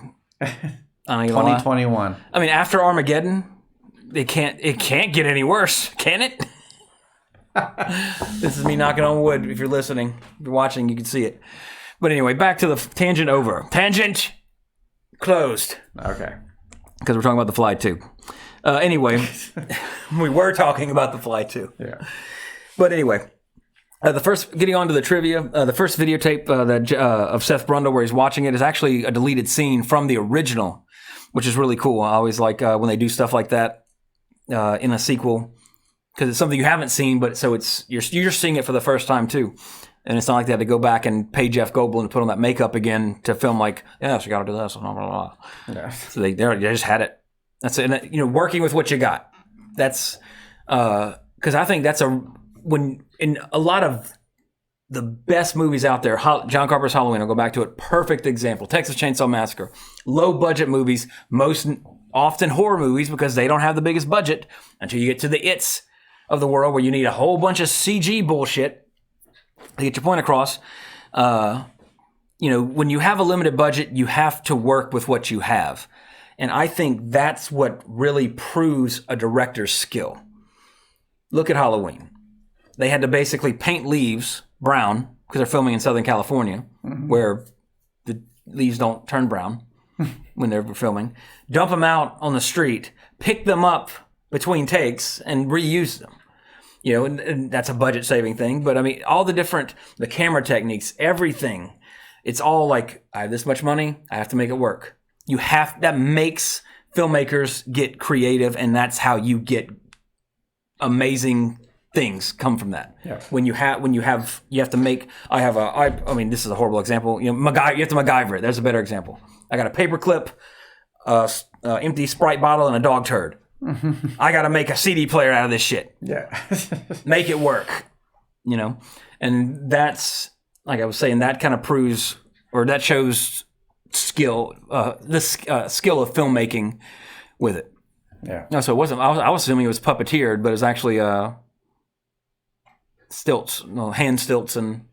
2021. I mean, after Armageddon, it can't get any worse, can it? This is me knocking on wood. If you're listening, if you're watching, you can see it. But anyway, back to the tangent over. Tangent closed. Okay. Because we're talking about The Fly 2. Anyway, we were talking about The Fly 2. Yeah. But anyway, getting on to the trivia, the first videotape of Seth Brundle where he's watching it is actually a deleted scene from the original, which is really cool. I always like when they do stuff like that in a sequel, because it's something you haven't seen, but so you're seeing it for the first time too. And it's not like they had to go back and pay Jeff Goldblum to put on that makeup again to film like, yes, you got to do this. Blah, blah, blah. Yeah. So they just had it. That's it. And, working with what you got. That's because I think that's when in a lot of the best movies out there, John Carpenter's Halloween, I'll go back to it. Perfect example. Texas Chainsaw Massacre. Low budget movies, most often horror movies because they don't have the biggest budget until you get to the It's of the world where you need a whole bunch of CG bullshit to get your point across. When you have a limited budget, you have to work with what you have. And I think that's what really proves a director's skill. Look at Halloween. They had to basically paint leaves brown because they're filming in Southern California, where the leaves don't turn brown when they're filming. Dump them out on the street, pick them up between takes, and reuse them. And that's a budget-saving thing. But, I mean, all the camera techniques, everything, it's all like, I have this much money, I have to make it work. That makes filmmakers get creative, and that's how you get amazing things come from that. Yeah. You have to make, I mean, this is a horrible example. You have to MacGyver it. There's a better example. I got a paper clip, empty Sprite bottle, and a dog turd. I got to make a CD player out of this shit. Yeah. Make it work, you know? And that's, like I was saying, that kind of proves, or that shows skill, skill of filmmaking with it. Yeah. No, so it wasn't, I was assuming it was puppeteered, but it was actually stilts, hand stilts and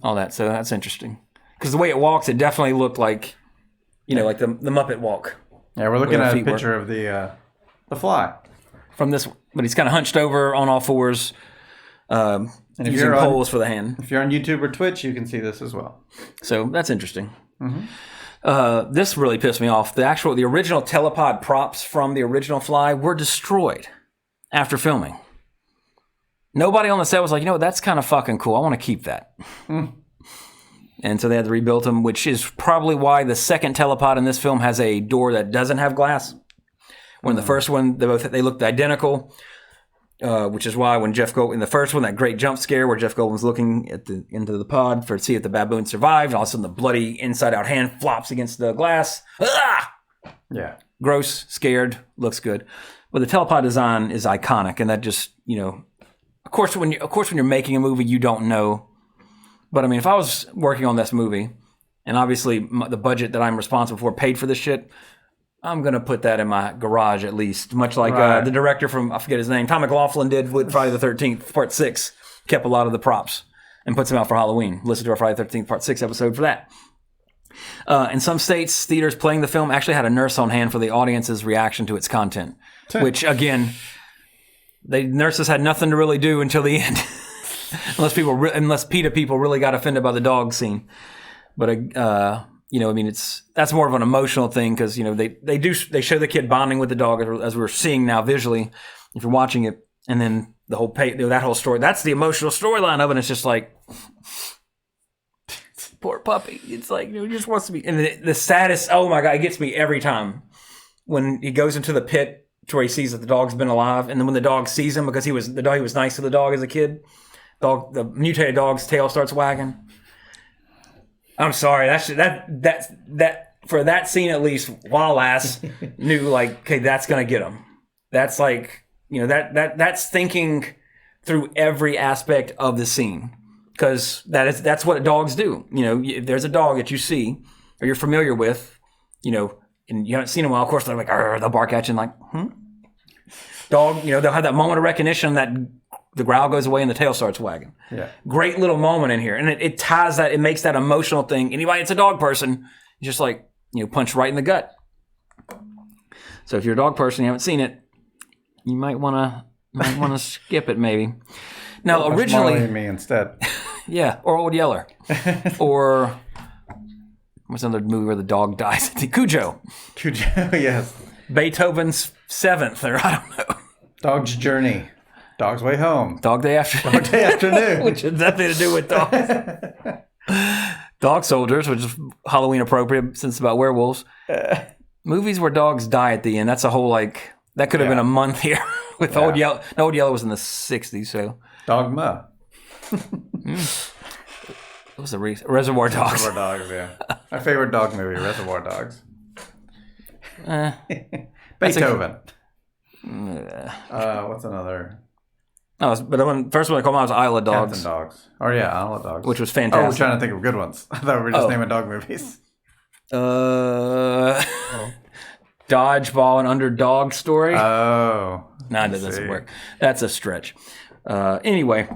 all that. So that's interesting. Because the way it walks, it definitely looked like, like the Muppet walk. Yeah, we're looking at a picture of the Fly. From this, but he's kind of hunched over on all fours, and using poles for the hand. If you're on YouTube or Twitch, you can see this as well. So that's interesting. This really pissed me off. The original telepod props from the original Fly were destroyed after filming. Nobody on the set was like, that's kind of fucking cool. I want to keep that. And so they had to rebuild them, which is probably why the second telepod in this film has a door that doesn't have glass. When the first one, they looked identical, which is why when in the first one, that great jump scare where Jeff Goldblum's looking into the pod to see if the baboon survived, and all of a sudden the bloody inside-out hand flops against the glass. Ah! Yeah. Gross, scared, looks good. But the telepod design is iconic, and that just, of course when you're making a movie, you don't know. But I mean, if I was working on this movie, and obviously the budget that I'm responsible for paid for this shit, I'm going to put that in my garage at least. Much like the director from, I forget his name, Tom McLaughlin did with Friday the 13th, Part 6. Kept a lot of the props and puts them out for Halloween. Listen to our Friday the 13th, Part 6 episode for that. In some states, theaters playing the film actually had a nurse on hand for the audience's reaction to its content. Which, again, nurses had nothing to really do until the end. Unless PETA people really got offended by the dog scene. But, that's more of an emotional thing because, they show the kid bonding with the dog as we're seeing now visually if you're watching it. And then that whole story, that's the emotional storyline of it. And it's just like, poor puppy. It's like, he just wants to be. And the saddest, oh my God, it gets me every time when he goes into the pit to where he sees that the dog's been alive. And then when the dog sees him because he was nice to the dog as a kid. The mutated dog's tail starts wagging. I'm sorry. That for that scene at least, Wallace knew like, okay, that's gonna get him. That's like, that's thinking through every aspect of the scene because that's what dogs do. If there's a dog that you see or you're familiar with, and you haven't seen him well, of course they're like, they'll bark at you and like, Dog, they'll have that moment of recognition that the growl goes away and the tail starts wagging. Yeah. Great little moment in here. And it ties that, it makes that emotional thing. Anybody that's a dog person, just like, punch right in the gut. So if you're a dog person, you haven't seen it, you might want to skip it maybe. Now, originally. Me instead. Yeah. Or Old Yeller. Or what's another movie where the dog dies? Cujo. Cujo, yes. Beethoven's Seventh, or I don't know. Dog's Journey. Dog's Way Home. Dog Day Afternoon. Which has nothing to do with dogs. Dog Soldiers, which is Halloween appropriate since it's about werewolves. Movies where dogs die at the end. That's a whole that could have been a month here with Old Yeller. No, Old Yeller was in the 60s, so. Dogma. What was the Reservoir Dogs. Reservoir Dogs, yeah. My favorite dog movie, Reservoir Dogs. Beethoven. What's another? Oh, but the first one I called out was Isle of Dogs. Cats and Dogs. Oh yeah, Isle of Dogs. Which was fantastic. Oh, we're trying to think of good ones. I thought we were just naming dog movies. Dodgeball and Underdog Story. Oh. No, that doesn't work. That's a stretch. Anyway,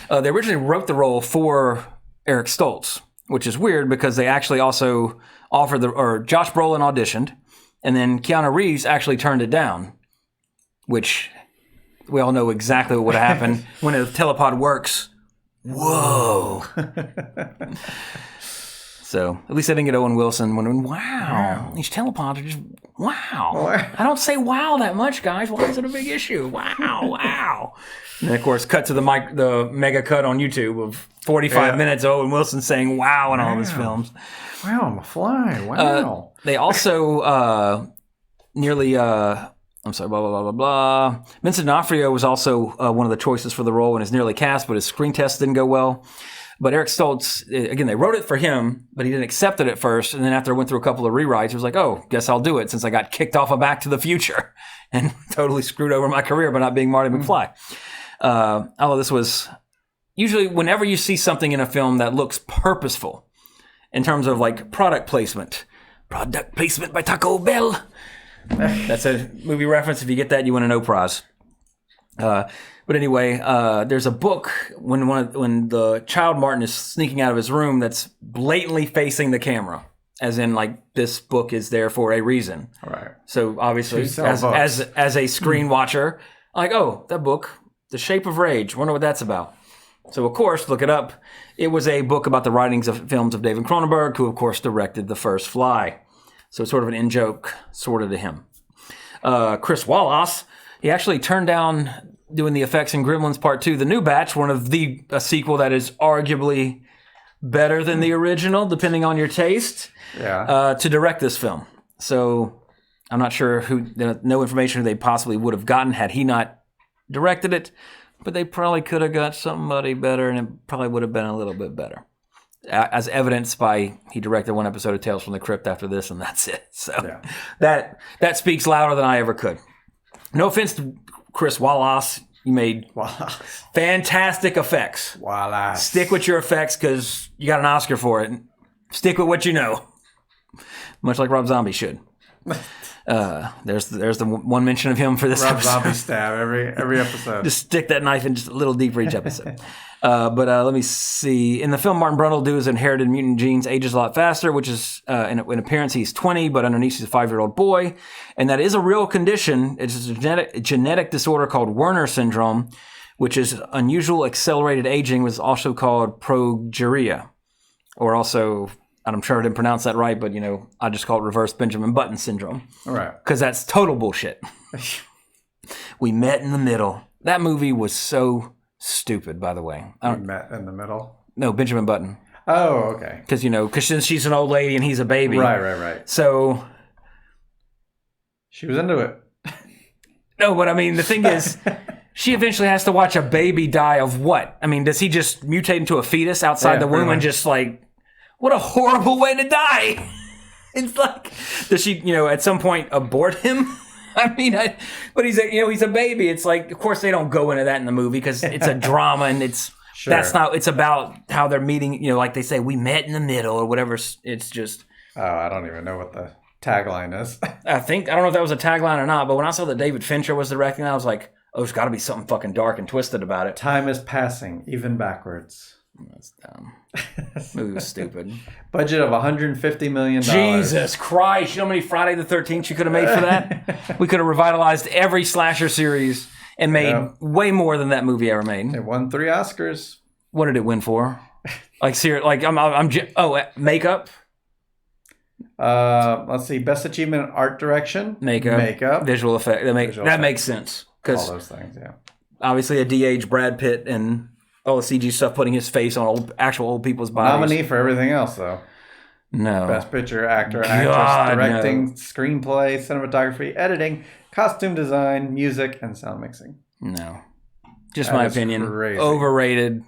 they originally wrote the role for Eric Stoltz, which is weird because they actually also offered Josh Brolin auditioned, and then Keanu Reeves actually turned it down, which we all know exactly what would have happened when a telepod works. Whoa. So at least I didn't get Owen Wilson wondering, wow, these telepods are just, wow. I don't say wow that much, guys. Why is it a big issue? Wow. And then, of course, cut to the mega cut on YouTube of 45 minutes of Owen Wilson saying wow in all of his films. Wow, I'm a fly. Wow. They also blah, blah, blah, blah. Vincent D'Onofrio was also one of the choices for the role and is nearly cast, but his screen test didn't go well. But Eric Stoltz, again, they wrote it for him, but he didn't accept it at first. And then after I went through a couple of rewrites, he was like, oh, guess I'll do it since I got kicked off of Back to the Future and totally screwed over my career by not being Marty McFly. Although this was usually whenever you see something in a film that looks purposeful in terms of like product placement by Taco Bell. That's a movie reference. If you get that, you win an O-Prize. But anyway, there's a book when the child Martin is sneaking out of his room that's blatantly facing the camera, as in like this book is there for a reason. All right. So obviously, as a screen watcher, I'm like, oh, that book, The Shape of Rage. Wonder what that's about. So of course, look it up. It was a book about the writings of films of David Cronenberg, who of course directed The First Fly. So it's sort of an in-joke, sort of to him. Chris Wallace, he actually turned down doing the effects in Gremlins Part 2, The New Batch, a sequel that is arguably better than the original, depending on your taste, to direct this film. So I'm not sure no information who they possibly would have gotten had he not directed it, but they probably could have got somebody better, and it probably would have been a little bit better. As evidenced by he directed one episode of Tales from the Crypt after this, and that's it. So that speaks louder than I ever could. No offense to Chris Wallace, you made fantastic effects. Wallace. Stick with your effects because you got an Oscar for it. Stick with what you know, much like Rob Zombie should. There's the one mention of him for this Rob episode. Zombie stab every episode. Just stick that knife in just a little deeper each episode. But let me see. In the film, Martin Brundle, due his inherited mutant genes, ages a lot faster, which is, in appearance, he's 20, but underneath he's a 5-year-old boy. And that is a real condition. It's a genetic disorder called Werner syndrome, which is unusual accelerated aging, which is also called progeria. Or also, I'm sure I didn't pronounce that right, but, I just call it reverse Benjamin Button syndrome. All right. Because that's total bullshit. We met in the middle. That movie was so stupid, by the way. We met in the middle? No, Benjamin Button. Oh, okay. Because since she's an old lady and he's a baby. Right. So. She was into it. No, but I mean, the thing is, she eventually has to watch a baby die of what? I mean, does he just mutate into a fetus outside the womb and just like, what a horrible way to die? It's like, does she, at some point abort him? I mean, but he's a baby. It's like, of course they don't go into that in the movie because it's a drama and it's it's about how they're meeting. Like they say, we met in the middle or whatever. It's just. Oh, I don't even know what the tagline is. I don't know if that was a tagline or not, but when I saw that David Fincher was directing, I was like, oh, there's got to be something fucking dark and twisted about it. Time is passing, even backwards. That's dumb. Movie was stupid. Budget of $150 million. Jesus Christ. You know how many Friday the 13th you could have made for that? We could have revitalized every slasher series and made way more than that movie ever made. It won 3 Oscars. What did it win for? Like, makeup? Let's see. Best achievement in art direction. Makeup. Visual effect. That makes sense. All those things, yeah. Obviously a de-aged Brad Pitt and all the CG stuff, putting his face on actual old people's bodies. Nominee for everything else, though. No. Best picture, actor, actress, directing, screenplay, cinematography, editing, costume design, music, and sound mixing. No. Just my opinion. Crazy. Overrated.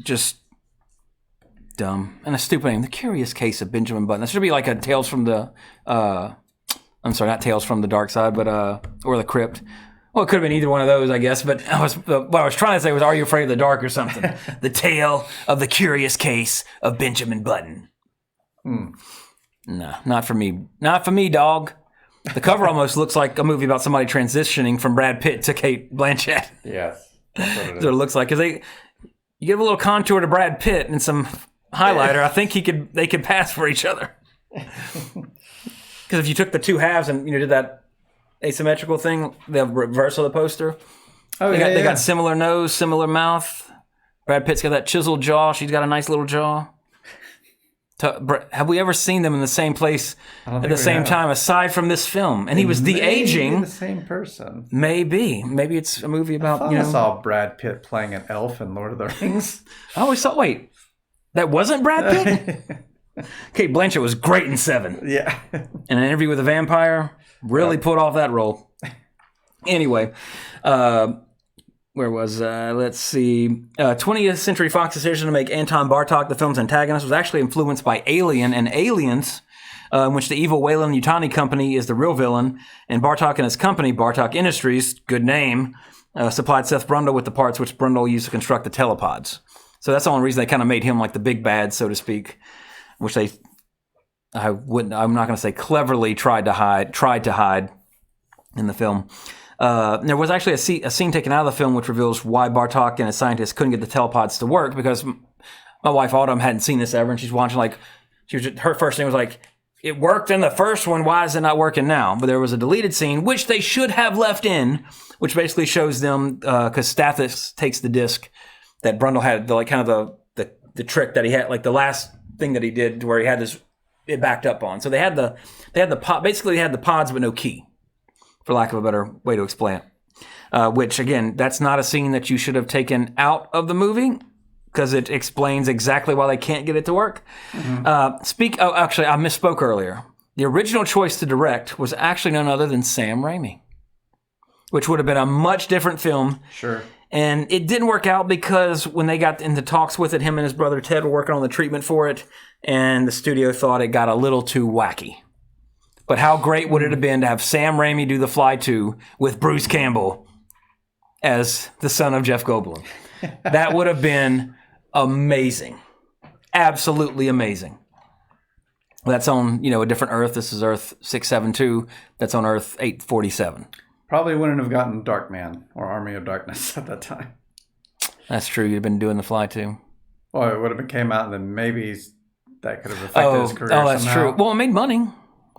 Just dumb. And a stupid name. The Curious Case of Benjamin Button. That should be like a Tales from the... I'm sorry, not Tales from the Dark Side, but... or The Crypt. Well, it could have been either one of those, I guess. But what I was trying to say was, Are You Afraid of the Dark or something? The Tale of the Curious Case of Benjamin Button. No, not for me. Not for me, dog. The cover almost looks like a movie about somebody transitioning from Brad Pitt to Cate Blanchett. Yes, that's what it is. That's what it looks like. Because you give a little contour to Brad Pitt and some highlighter, I think they could pass for each other. Because if you took the two halves and did that asymmetrical thing, the reverse of the poster. They got similar nose, similar mouth. Brad Pitt's got that chiseled jaw. She's got a nice little jaw. Have we ever seen them in the same place at the same time, aside from this film? And he was de-aging. The same person. Maybe it's a movie about. I saw Brad Pitt playing an elf in Lord of the Rings. I always thought. Wait, that wasn't Brad Pitt. Cate Blanchett was great in Seven. Yeah. In An Interview with a Vampire. Really put off that role. Anyway, where was let's see 20th Century Fox decision to make Anton Bartok the film's antagonist was actually influenced by Alien and Aliens, in which the evil Weyland-Yutani company is the real villain, and Bartok and his company, Bartok Industries, good name, supplied Seth Brundle with the parts which Brundle used to construct the telepods. So that's the only reason they kind of made him like the big bad, so to speak, which I'm not going to say cleverly tried to hide in the film. There was actually a scene taken out of the film which reveals why Bartok and his scientists couldn't get the telepods to work, because my wife Autumn hadn't seen this ever, and she's watching her first thing was like, it worked in the first one, why is it not working now? But there was a deleted scene, which they should have left in, which basically shows them, because Stathis takes the disc that Brundle had, the trick that he had, like the last thing that he did where he had it backed up on. So they had the pods but no key, for lack of a better way to explain it. Which again, that's not a scene that you should have taken out of the movie, because it explains exactly why they can't get it to work. Mm-hmm. Actually, I misspoke earlier. The original choice to direct was actually none other than Sam Raimi, which would have been a much different film. Sure. And it didn't work out because when they got into talks with it, him and his brother Ted were working on the treatment for it, and the studio thought it got a little too wacky. But how great would it have been to have Sam Raimi do The Fly 2 with Bruce Campbell as the son of Jeff Goldblum? That would have been amazing. Absolutely amazing. That's on, a different Earth. This is Earth 672. That's on Earth 847. Probably wouldn't have gotten Darkman or Army of Darkness at that time. That's true. You'd have been doing The Fly too. Well, it would have came out, and then maybe that could have affected his career. Oh, that's somehow. True. Well, it made money,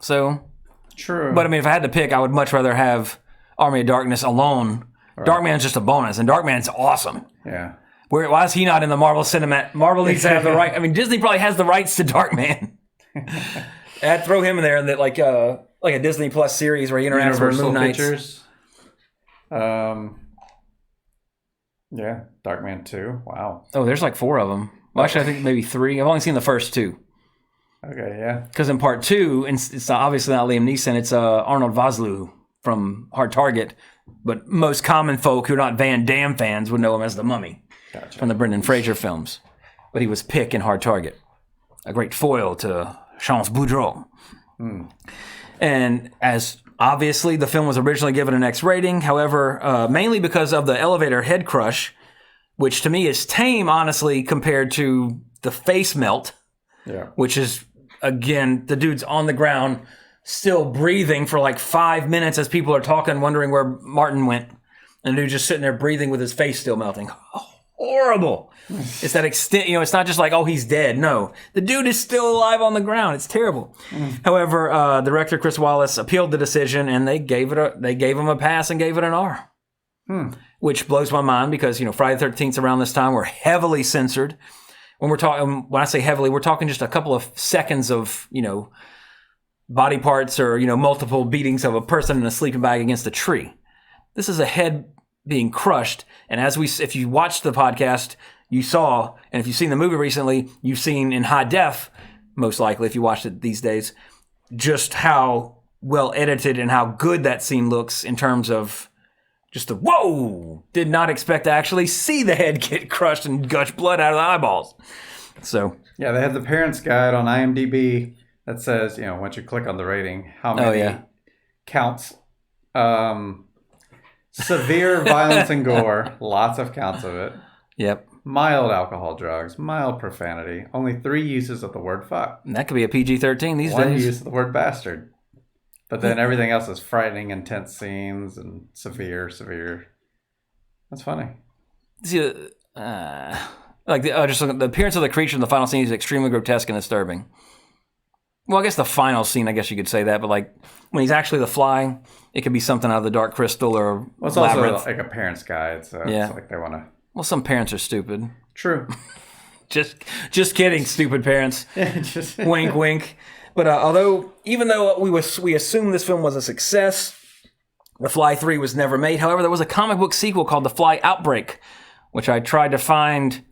so true. But I mean, if I had to pick, I would much rather have Army of Darkness alone. Right. Darkman's just a bonus, and Darkman's awesome. Yeah. Why is he not in the Marvel Cinematic? Marvel needs to have the right. I mean, Disney probably has the rights to Darkman. I'd throw him in there, and that like a Disney Plus series where he interacts with Moon Knight. Pictures. Yeah, Darkman 2. Wow. Oh, there's like 4 of them. Well, actually, I think maybe 3. I've only seen the first 2. Okay, yeah. Because in part 2, it's obviously not Liam Neeson. It's Arnold Vosloo from Hard Target. But most common folk who are not Van Damme fans would know him as the Mummy. Gotcha. From the Brendan Fraser films. But he was Pick in Hard Target. A great foil to Chance Boudreau. And as obviously the film was originally given an X rating, however, mainly because of the elevator head crush, which to me is tame, honestly, compared to the face melt, which is, again, the dude's on the ground still breathing for like 5 minutes as people are talking, wondering where Martin went. And the dude just sitting there breathing with his face still melting. Horrible. It's that extent, it's not just like, oh, he's dead. No, the dude is still alive on the ground. It's terrible. However, director Chris Wallace appealed the decision, and they gave him a pass and gave it an R, which blows my mind because Friday the 13th around this time were heavily censored. When I say heavily, we're talking just a couple of seconds of body parts or multiple beatings of a person in a sleeping bag against a tree. This is a head being crushed, and if you watched the podcast, you saw, and if you've seen the movie recently, you've seen in high def, most likely if you watched it these days, just how well edited and how good that scene looks in terms of just whoa! Did not expect to actually see the head get crushed and gush blood out of the eyeballs. So yeah, they have the parents' guide on IMDb that says, once you click on the rating, how many counts. Severe violence and gore, lots of counts of it. Yep. Mild alcohol, drugs, mild profanity. Only 3 uses of the word fuck. And that could be a PG-13 these days. 1 use of the word bastard. But then everything else is frightening, intense scenes and severe. That's funny. See, the appearance of the creature in the final scene is extremely grotesque and disturbing. Well, I guess the final scene, I guess you could say that, but like when he's actually the fly, it could be something out of the Dark Crystal or it's Labyrinth. Also like a parent's guide, so it's like they want to. Well, some parents are stupid. True. just kidding, stupid parents. Wink, wink. But even though we assumed this film was a success, The Fly 3 was never made. However, there was a comic book sequel called The Fly Outbreak, which I tried to find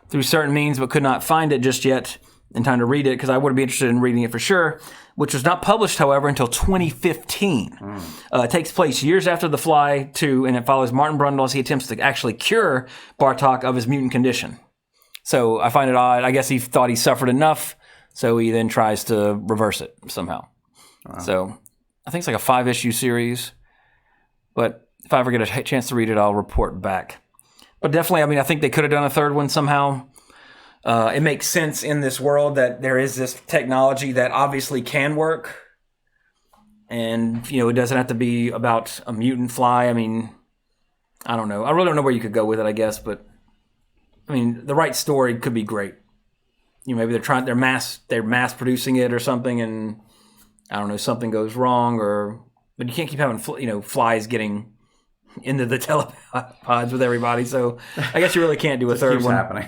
through certain means but could not find it just yet. in time to read it because I would be interested in reading it for sure, which was not published, however, until 2015. It takes place years after The Fly 2, and it follows Martin Brundle as he attempts to actually cure Bartok of his mutant condition. So I find it odd. I guess he thought he suffered enough, so he then tries to reverse it somehow. Wow. So I think it's like a 5-issue series, but if I ever get a chance to read it, I'll report back. But definitely, I mean, I think they could have done a third one somehow. It makes sense in this world that there is this technology that obviously can work. And, you know, it doesn't have to be about a mutant fly. I mean, I don't know. I really don't know where you could go with it, I guess. But, I mean, the right story could be great. You know, maybe they're mass producing it or something, and, I don't know, something goes wrong. But you can't keep having, flies getting into the telepods with everybody. So I guess you really can't do a third one. Happening.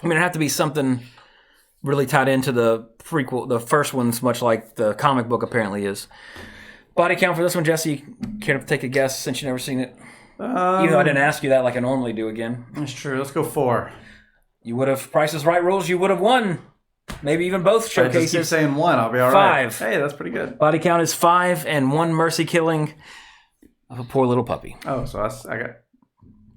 I mean, it'd have to be something really tied into the prequel, the first one's much like the comic book apparently is. Body count for this one, Jesse, care to take a guess since you've never seen it? Even though I didn't ask you that like I normally do again. That's true. Let's go 4. You would have, Price is Right rules, you would have won. Maybe even both showcases. I just keep saying 1, I'll be all 5. Right. Hey, that's pretty good. Body count is 5 and 1 mercy killing of a poor little puppy. Oh, so I got,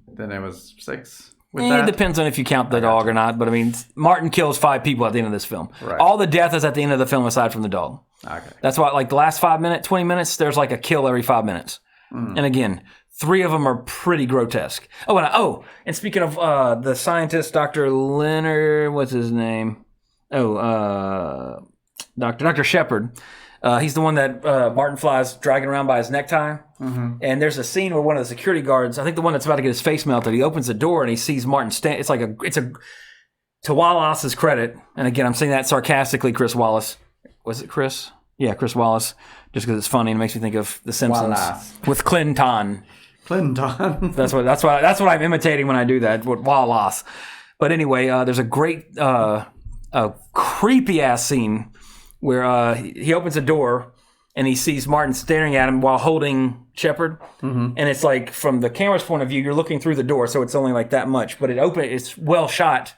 then it was 6. It depends on if you count the dog or not, but I mean, Martin kills 5 people at the end of this film. Right. All the death is at the end of the film aside from the dog. Okay. That's why, like, the last 20 minutes, there's like a kill every 5 minutes. And again, 3 of them are pretty grotesque. And speaking of the scientist, Dr. Leonard, what's his name? Dr. Shepard. He's the one that Martin Fly's dragging around by his necktie. Mm-hmm. And there's a scene where one of the security guards, I think the one that's about to get his face melted, he opens the door and he sees Martin stand. To Wallace's credit, and again, I'm saying that sarcastically, Chris Wallace. Was it Chris? Yeah, Chris Wallace. Just because it's funny and it makes me think of The Simpsons with Clinton. Clinton. That's what I'm imitating when I do that with Wallace. But anyway, there's a great, creepy ass scene where he opens a door and he sees Martin staring at him while holding Shepard. Mm-hmm. And it's like, from the camera's point of view, you're looking through the door, so it's only like that much. But it's well shot,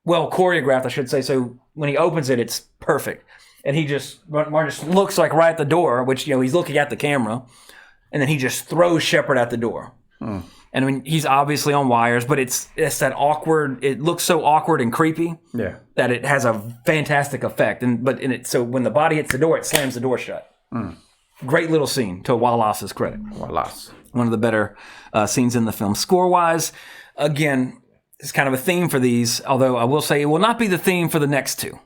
well choreographed, I should say. So when he opens it, it's perfect. And Martin just looks like right at the door, which, he's looking at the camera. And then he just throws Shepard at the door. Mm. And I mean, he's obviously on wires, but it's that awkward. It looks so awkward and creepy that it has a fantastic effect. So when the body hits the door, it slams the door shut. Mm. Great little scene, to Wallace's credit. Wallace. One of the better scenes in the film. Score-wise, again, it's kind of a theme for these, although I will say it will not be the theme for the next 2.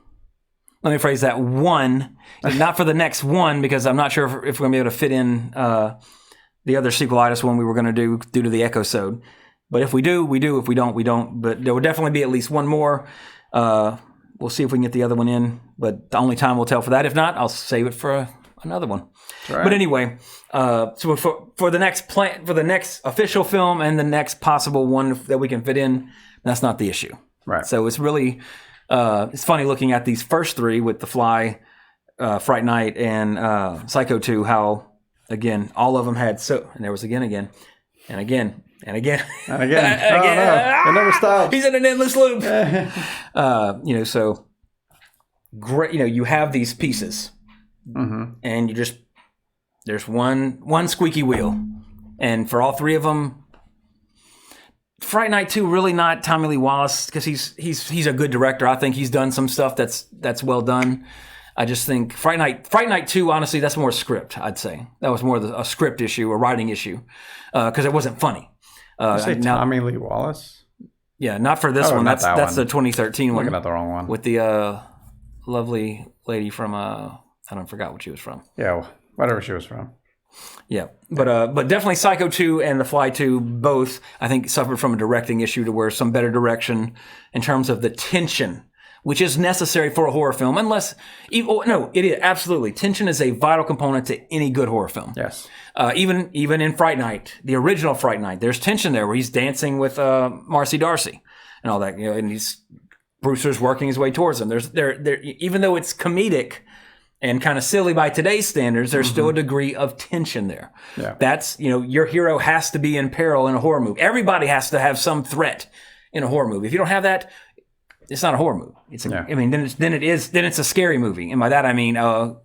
Let me phrase that. 1, not for the next one, because I'm not sure if we're going to be able to fit in the other sequelitis one we were going to do due to the Echosode. But if we do, we do. If we don't, we don't. But there will definitely be at least one more. We'll see if we can get the other one in. But the only time will tell for that. If not, I'll save it for another one. Right. But anyway, so for the next official film and the next possible one that we can fit in, that's not the issue. Right. So it's really it's funny looking at these first 3 with The Fly, Fright Night, and Psycho 2. How again all of them had and there was again and again. And again. And again. No. It never stops. He's in an endless loop. So great. You have these pieces, and there's one squeaky wheel, and for all 3 of them, Fright Night 2 really not Tommy Lee Wallace, because he's a good director. I think he's done some stuff that's well done. I just think Fright Night 2, honestly, that's more script. I'd say that was more a script issue, a writing issue, because it wasn't funny. You say Tommy Lee Wallace? Yeah, not for this one. That's the 2013 one. Looking at the wrong one. With the lovely lady from I forgot what she was from. Yeah, whatever she was from. Yeah, but definitely Psycho 2 and The Fly 2 both, I think, suffered from a directing issue to where some better direction in terms of the tension, which is necessary for a horror film. It is absolutely. Tension is a vital component to any good horror film. Yes. Even in Fright Night, the original Fright Night, there's tension there where he's dancing with Marcy Darcy and all that, and Brewster's working his way towards him. Even though it's comedic and kind of silly by today's standards, there's still a degree of tension there. Yeah. That's, your hero has to be in peril in a horror movie. Everybody has to have some threat in a horror movie. If you don't have that, it's not a horror movie. It's I mean, then it's a scary movie. And by that I mean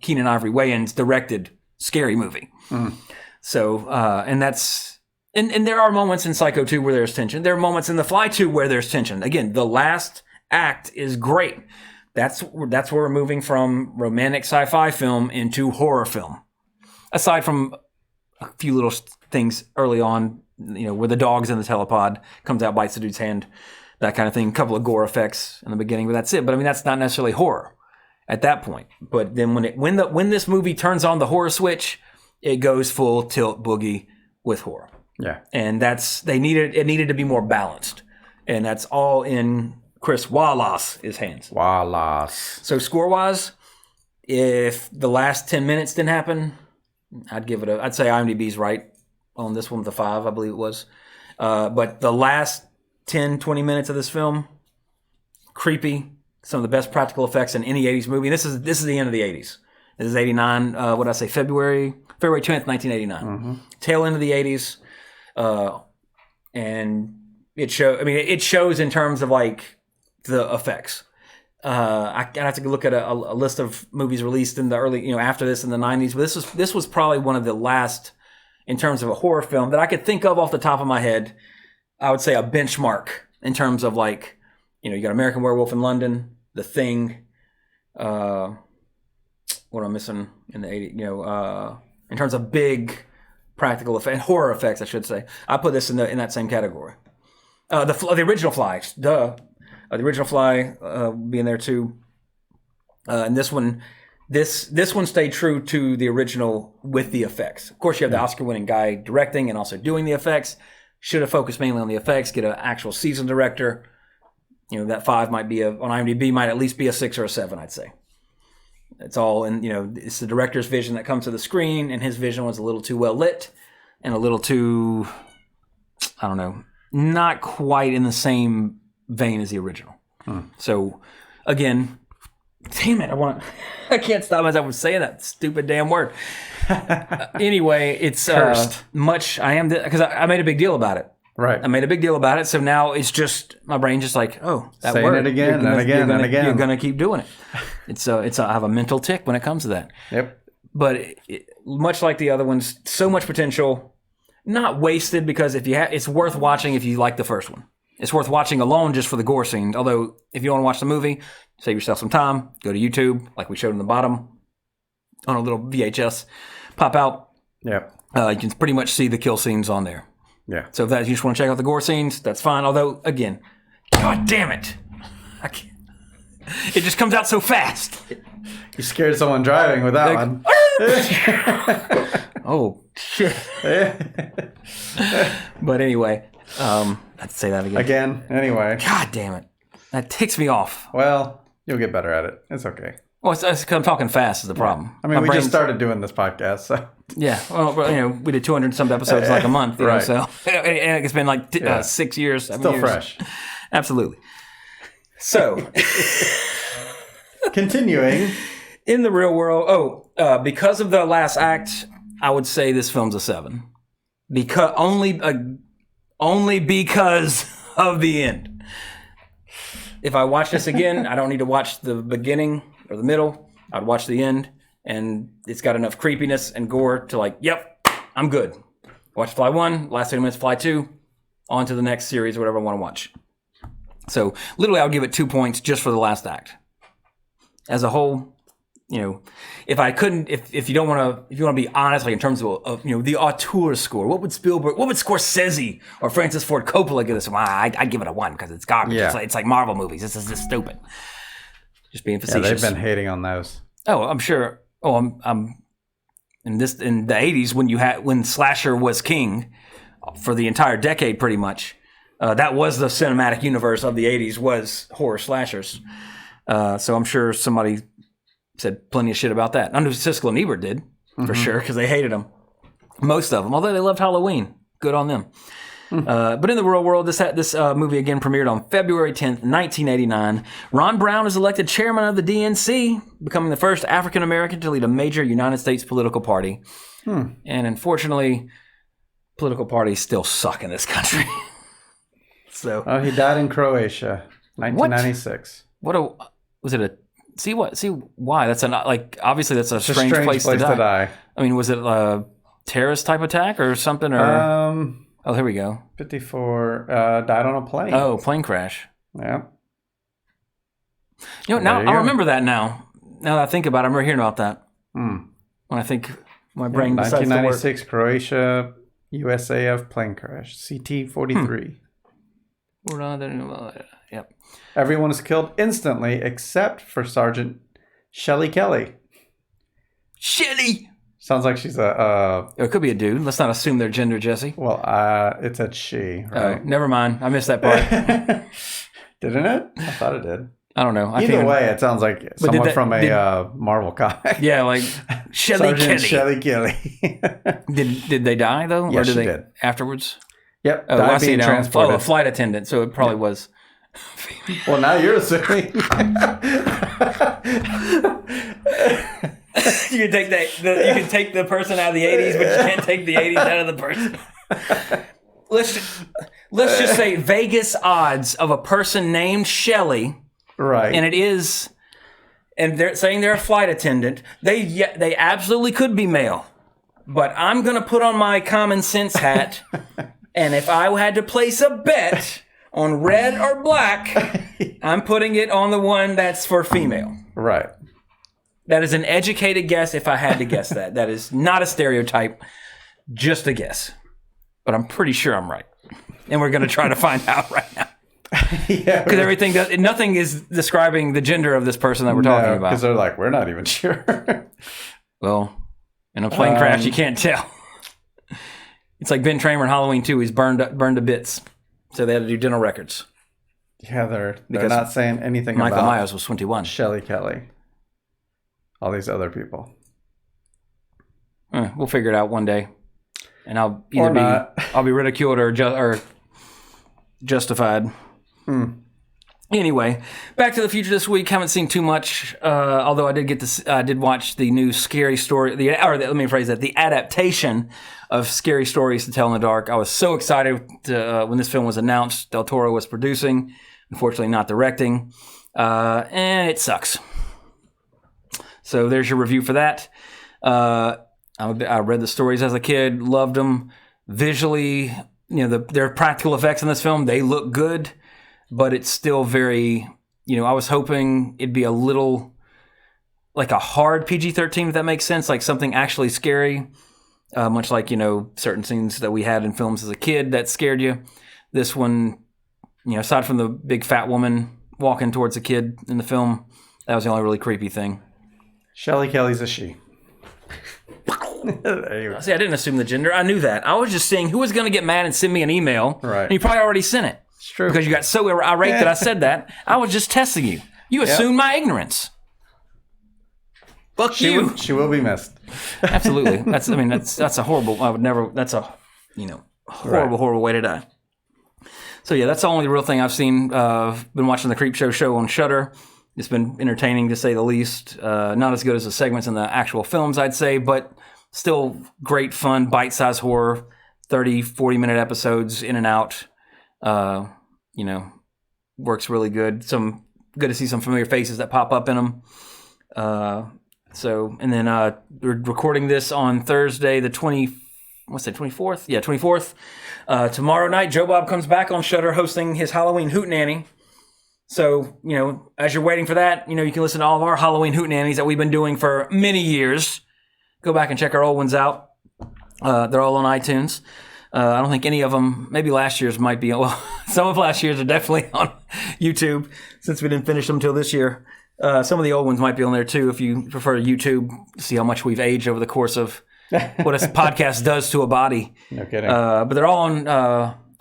Keenen Ivory Wayans directed scary movie. So and that's and there are moments in Psycho 2 where there's tension. There are moments in The Fly 2 where there's tension. Again, the last act is great. That's where we're moving from romantic sci-fi film into horror film. Aside from a few little things early on, where the dog's in the telepod, comes out, bites the dude's hand, that kind of thing. A couple of gore effects in the beginning, but that's it. But I mean, that's not necessarily horror at that point. But then when this movie turns on the horror switch, it goes full tilt boogie with horror. Yeah, and it needed to be more balanced, and that's all in Chris Walas's hands. Wallace. So score-wise, if the last 10 minutes didn't happen, I'd say IMDb's right on this one with a 5, I believe it was. But the last 10, 20 minutes of this film, creepy, some of the best practical effects in any 80s movie. This is the end of the 80s. This is 89, what did I say, February 10th, 1989. Tail end of the 80s. And it shows in terms of like the effects. I have to look at a list of movies released in the early, after this in the 90s. But this was probably one of the last, in terms of a horror film that I could think of off the top of my head. I would say a benchmark in terms of like, you got American Werewolf in London, The Thing. What am I missing in the 80s? In terms of big practical effects, horror effects, I should say. I put this in that same category. The original Fly, the original Fly being there too, and this one stayed true to the original with the effects. Of course, you have the Oscar-winning guy directing and also doing the effects. Should have focused mainly on the effects. Get an actual seasoned director. That 5 might be on IMDb might at least be a 6 or a 7, I'd say. It's all in, it's the director's vision that comes to the screen, and his vision was a little too well lit and a little too, I don't know, not quite in the same vein as the original. So, again, damn it, I can't stop myself from saying that stupid damn word. Anyway, it's because I made a big deal about it. Right. I made a big deal about it, so now it's just my brain's just like, oh, that saying word it again and again and again. You're gonna keep doing it. I have a mental tick when it comes to that. Yep. But much like the other ones, so much potential, not wasted because it's worth watching if you like the first one. It's worth watching alone just for the gore scenes. Although if you want to watch the movie, save yourself some time, go to YouTube, like we showed in the bottom, on a little VHS pop out. Yep. You can pretty much see the kill scenes on there. Yeah. So if you just want to check out the gore scenes, that's fine. Although, again, God damn it. I can't. It just comes out so fast. You scared someone driving with that one. Oh, shit. But anyway, I have to say that again. Anyway. God damn it. That ticks me off. Well, you'll get better at it. It's okay. Well, it's 'cause I'm talking fast is the problem. I mean, we just started doing this podcast, so. Yeah, well, we did 200 some episodes like a month, right. So and it's been like 6 years, 7 Still years. Fresh. Absolutely. So, continuing in the real world. Because of the last act, I would say this film's a 7. Because only because of the end. If I watch this again, I don't need to watch the beginning or the middle. I'd watch the end, and it's got enough creepiness and gore to like, yep, I'm good. Watch Fly 1, last 20 minutes, Fly 2, on to the next series, whatever I want to watch. So literally, I would give it 2 points just for the last act. As a whole, if I couldn't, if you want to be honest, like in terms of the auteur score, what would Scorsese or Francis Ford Coppola give this? Well, I'd give it a 1 because it's garbage. Yeah. It's like Marvel movies. This is just stupid. Just being facetious. Yeah, they've been hating on those. Oh, I'm sure. Oh, I'm in the 80s when slasher was king for the entire decade, pretty much. That was the cinematic universe of the 80s was horror slashers. So I'm sure somebody said plenty of shit about that. I know Siskel and Ebert did, for sure, because they hated them. Most of them, although they loved Halloween. Good on them. But in the real world, this movie again premiered on February 10th, 1989. Ron Brown is elected chairman of the DNC, becoming the first African-American to lead a major United States political party. And unfortunately, political parties still suck in this country. So he died in Croatia. 1996. Was it a... See why? That's obviously that's a strange place to die. I mean, was it a terrorist type attack or something? Or oh, here we go. 54 died on a plane. Oh, plane crash. Yeah. Now I remember that now. Now that I think about it, I remember hearing about that. When I think my brain decides to work. 1996 Croatia USAF plane crash. CT-43. Yep. Everyone is killed instantly except for Sergeant Shelley Kelly. Shelley! Sounds like she's it could be a dude. Let's not assume their gender, Jesse. Well, it said she, right? Oh, never mind. I missed that part. Didn't it? I thought it did. I don't know. Either way, it sounds like someone from a Marvel comic. Yeah, like Shelley Kelly. Shelley Kelly. Did they die, though? Yes, or she did. Afterwards? Yep. I see now. Oh, a flight attendant. So it probably was. Well, now you're assuming. You can take you can take the person out of the 80s, but you can't take the 80s out of the person. Let's just say Vegas odds of a person named Shelley. Right. And it is, and they're saying they're a flight attendant. They absolutely could be male. But I'm going to put on my common sense hat, and if I had to place a bet on red or black, I'm putting it on the one that's for female. Right. That is an educated guess if I had to guess that. That is not a stereotype, just a guess. But I'm pretty sure I'm right. And we're going to try to find out right now. Yeah. Because nothing is describing the gender of this person that we're talking about. Because they're like, we're not even sure. Well, in a plane crash, you can't tell. It's like Ben Tramer in Halloween 2. He's burned to bits. So they had to do dental records. Yeah, they're not saying anything about Michael Myers was 21. Shelley Kelly. All these other people. We'll figure it out one day. And I'll be ridiculed or justified. Anyway, Back to the Future this week. Haven't seen too much, although I did watch the new Scary Story, let me rephrase that, the adaptation of Scary Stories to Tell in the Dark. I was so excited when this film was announced. Del Toro was producing, unfortunately not directing, and it sucks. So there's your review for that. I read the stories as a kid, loved them. Visually, their practical effects in this film, they look good. But it's still very, I was hoping it'd be a little like a hard PG-13, if that makes sense, like something actually scary, much like, certain scenes that we had in films as a kid that scared you. This one, aside from the big fat woman walking towards a kid in the film, that was the only really creepy thing. Shelley Kelly's a she. There you go. See, I didn't assume the gender. I knew that. I was just seeing who was going to get mad and send me an email. Right. And you probably already sent it. It's true. Because you got so irate that I said that. I was just testing you. You assumed my ignorance. Fuck you. She will be missed. Absolutely. That's a horrible. I would never. That's a horrible way to die. So yeah, that's the only real thing I've seen. Been watching the Creepshow show on Shudder. It's been entertaining to say the least. Not as good as the segments in the actual films, I'd say, but still great fun, bite-sized horror. 30, 40-minute episodes in and out. Works really good. Good to see some familiar faces that pop up in them. We're recording this on Thursday, the 24th? Yeah, 24th. Tomorrow night, Joe Bob comes back on Shudder hosting his Halloween Hootenanny. So, as you're waiting for that, you can listen to all of our Halloween Hootenannies that we've been doing for many years. Go back and check our old ones out. They're all on iTunes. I don't think any of them, maybe last year's might be, well, some of last year's are definitely on YouTube since we didn't finish them until this year. Some of the old ones might be on there too if you prefer YouTube, see how much we've aged over the course of what a podcast does to a body. No kidding. But they're all on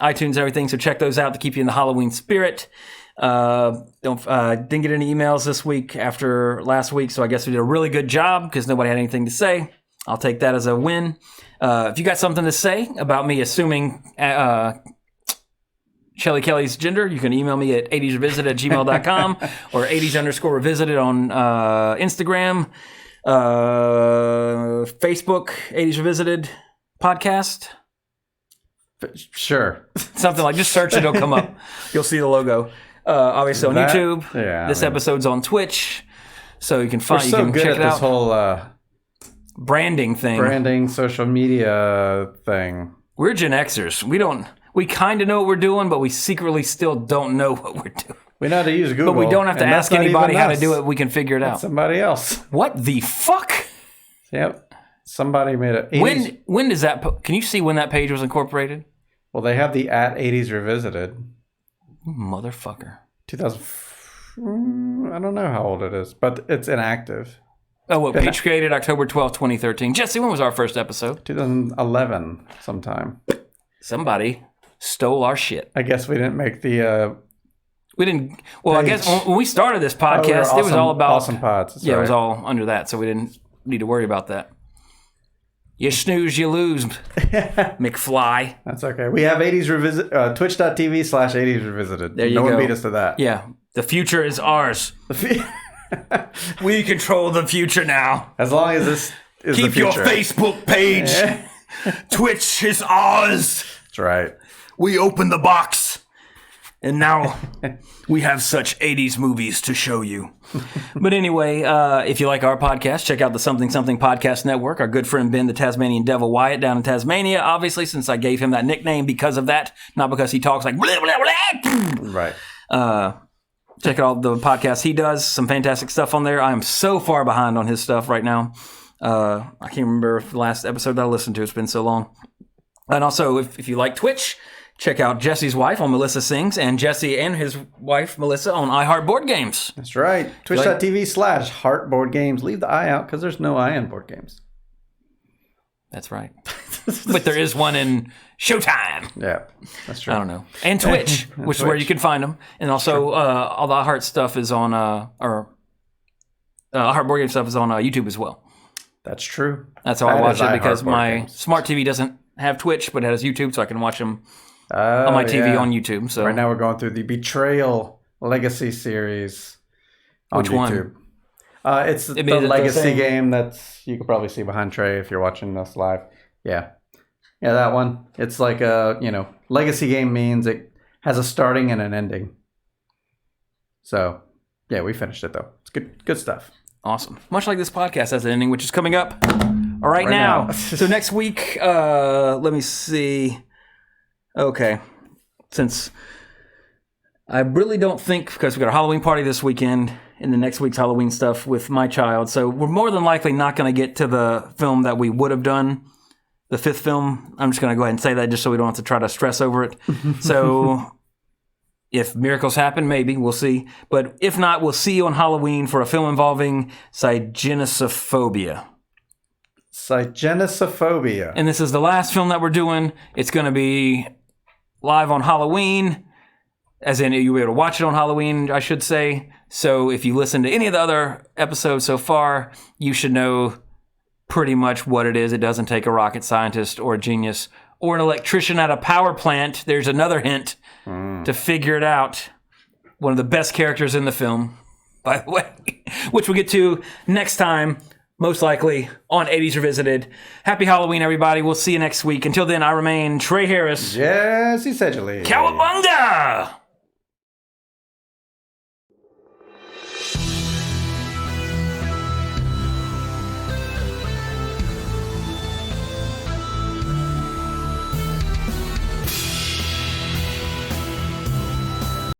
iTunes and everything, so check those out to keep you in the Halloween spirit. Didn't get any emails this week after last week, so I guess we did a really good job because nobody had anything to say. I'll take that as a win. If you got something to say about me assuming Shelley Kelly's gender, you can email me at 80srevisited@gmail.com or 80s_revisited on Instagram, Facebook, 80s Revisited podcast. Sure. Something like, just search it, it'll come up. You'll see the logo. Obviously on YouTube. Yeah, this episode's on Twitch, so you can find. We're so you can good check at it out. This whole branding thing, social media thing. We're Gen Xers. We kind of know what we're doing, but we secretly still don't know what we're doing. We know how to use Google, but we don't have to ask anybody how to do it. We can figure it out. Somebody else. What the fuck? Yep. Somebody made it. When does that? Can you see when that page was incorporated? Well, they have the @80s Revisited. Motherfucker. 2000. I don't know how old it is, but it's inactive. Oh, well, page created October 12th, 2013. Jesse, when was our first episode? 2011 sometime. Somebody stole our shit. I guess we didn't make the... we didn't... Well, page. I guess when we started this podcast, it was all about... Awesome Pods. Yeah, right. It was all under that, so we didn't need to worry about that. You snooze, you lose, McFly. That's okay. We have 80s Revisit... Twitch.tv/80s Revisited. There you go. No one beat us to that. Yeah. The future is ours. We control the future now. As long as this is Keep the future. your Facebook page. Twitch is ours. That's right. We opened the box. And now we have such 80s movies to show you. But anyway, if you like our podcast, check out the Something Something Podcast Network. Our good friend Ben, the Tasmanian Devil Wyatt, down in Tasmania. Obviously, since I gave him that nickname because of that, not because he talks like blah, blah, blah. Right. Check out the podcast he does. Some fantastic stuff on there. I am so far behind on his stuff right now. I can't remember the last episode that I listened to. It's been so long. And also, if you like Twitch, check out Jesse's wife on Melissa Sings and Jesse and his wife Melissa on iHeart Board Games. That's right. Twitch.tv/Heart Board Games. Leave the I out because there's no I in board games. That's right. But there is one in Showtime. Yeah, that's true. I don't know. And Twitch, which is where you can find them. And also, all the iHeart stuff is on, iHeart Board Game stuff is on YouTube as well. That's true. That's how I watch it because my smart TV doesn't have Twitch, but it has YouTube, so I can watch them on my TV on YouTube. So right now we're going through the Betrayal Legacy series on Which YouTube. One? It's the Legacy game that's you can probably see behind Trey if you're watching us live. Yeah, that one. It's like a Legacy game means it has a starting and an ending. So yeah, we finished it though. It's good stuff. Awesome. Much like this podcast has an ending, which is coming up right now. So next week, let me see. Okay. Since I really don't think, because we got a Halloween party this weekend and the next week's Halloween stuff with my child, so we're more than likely not going to get to the film that we would have done, the fifth film. I'm just going to go ahead and say that just so we don't have to try to stress over it. So if miracles happen, maybe. We'll see. But if not, we'll see you on Halloween for a film involving Cygenosophobia. Cygenosophobia. And this is the last film that we're doing. It's going to be live on Halloween, as in you'll be able to watch it on Halloween, I should say. So if you listen to any of the other episodes so far, you should know pretty much what it is. It doesn't take a rocket scientist or a genius or an electrician at a power plant. There's another hint to figure it out. One of the best characters in the film, by the way, which we'll get to next time, most likely on 80s Revisited. Happy Halloween, everybody. We'll see you next week. Until then, I remain Trey Harris. Jesse Sedgley. Cowabunga!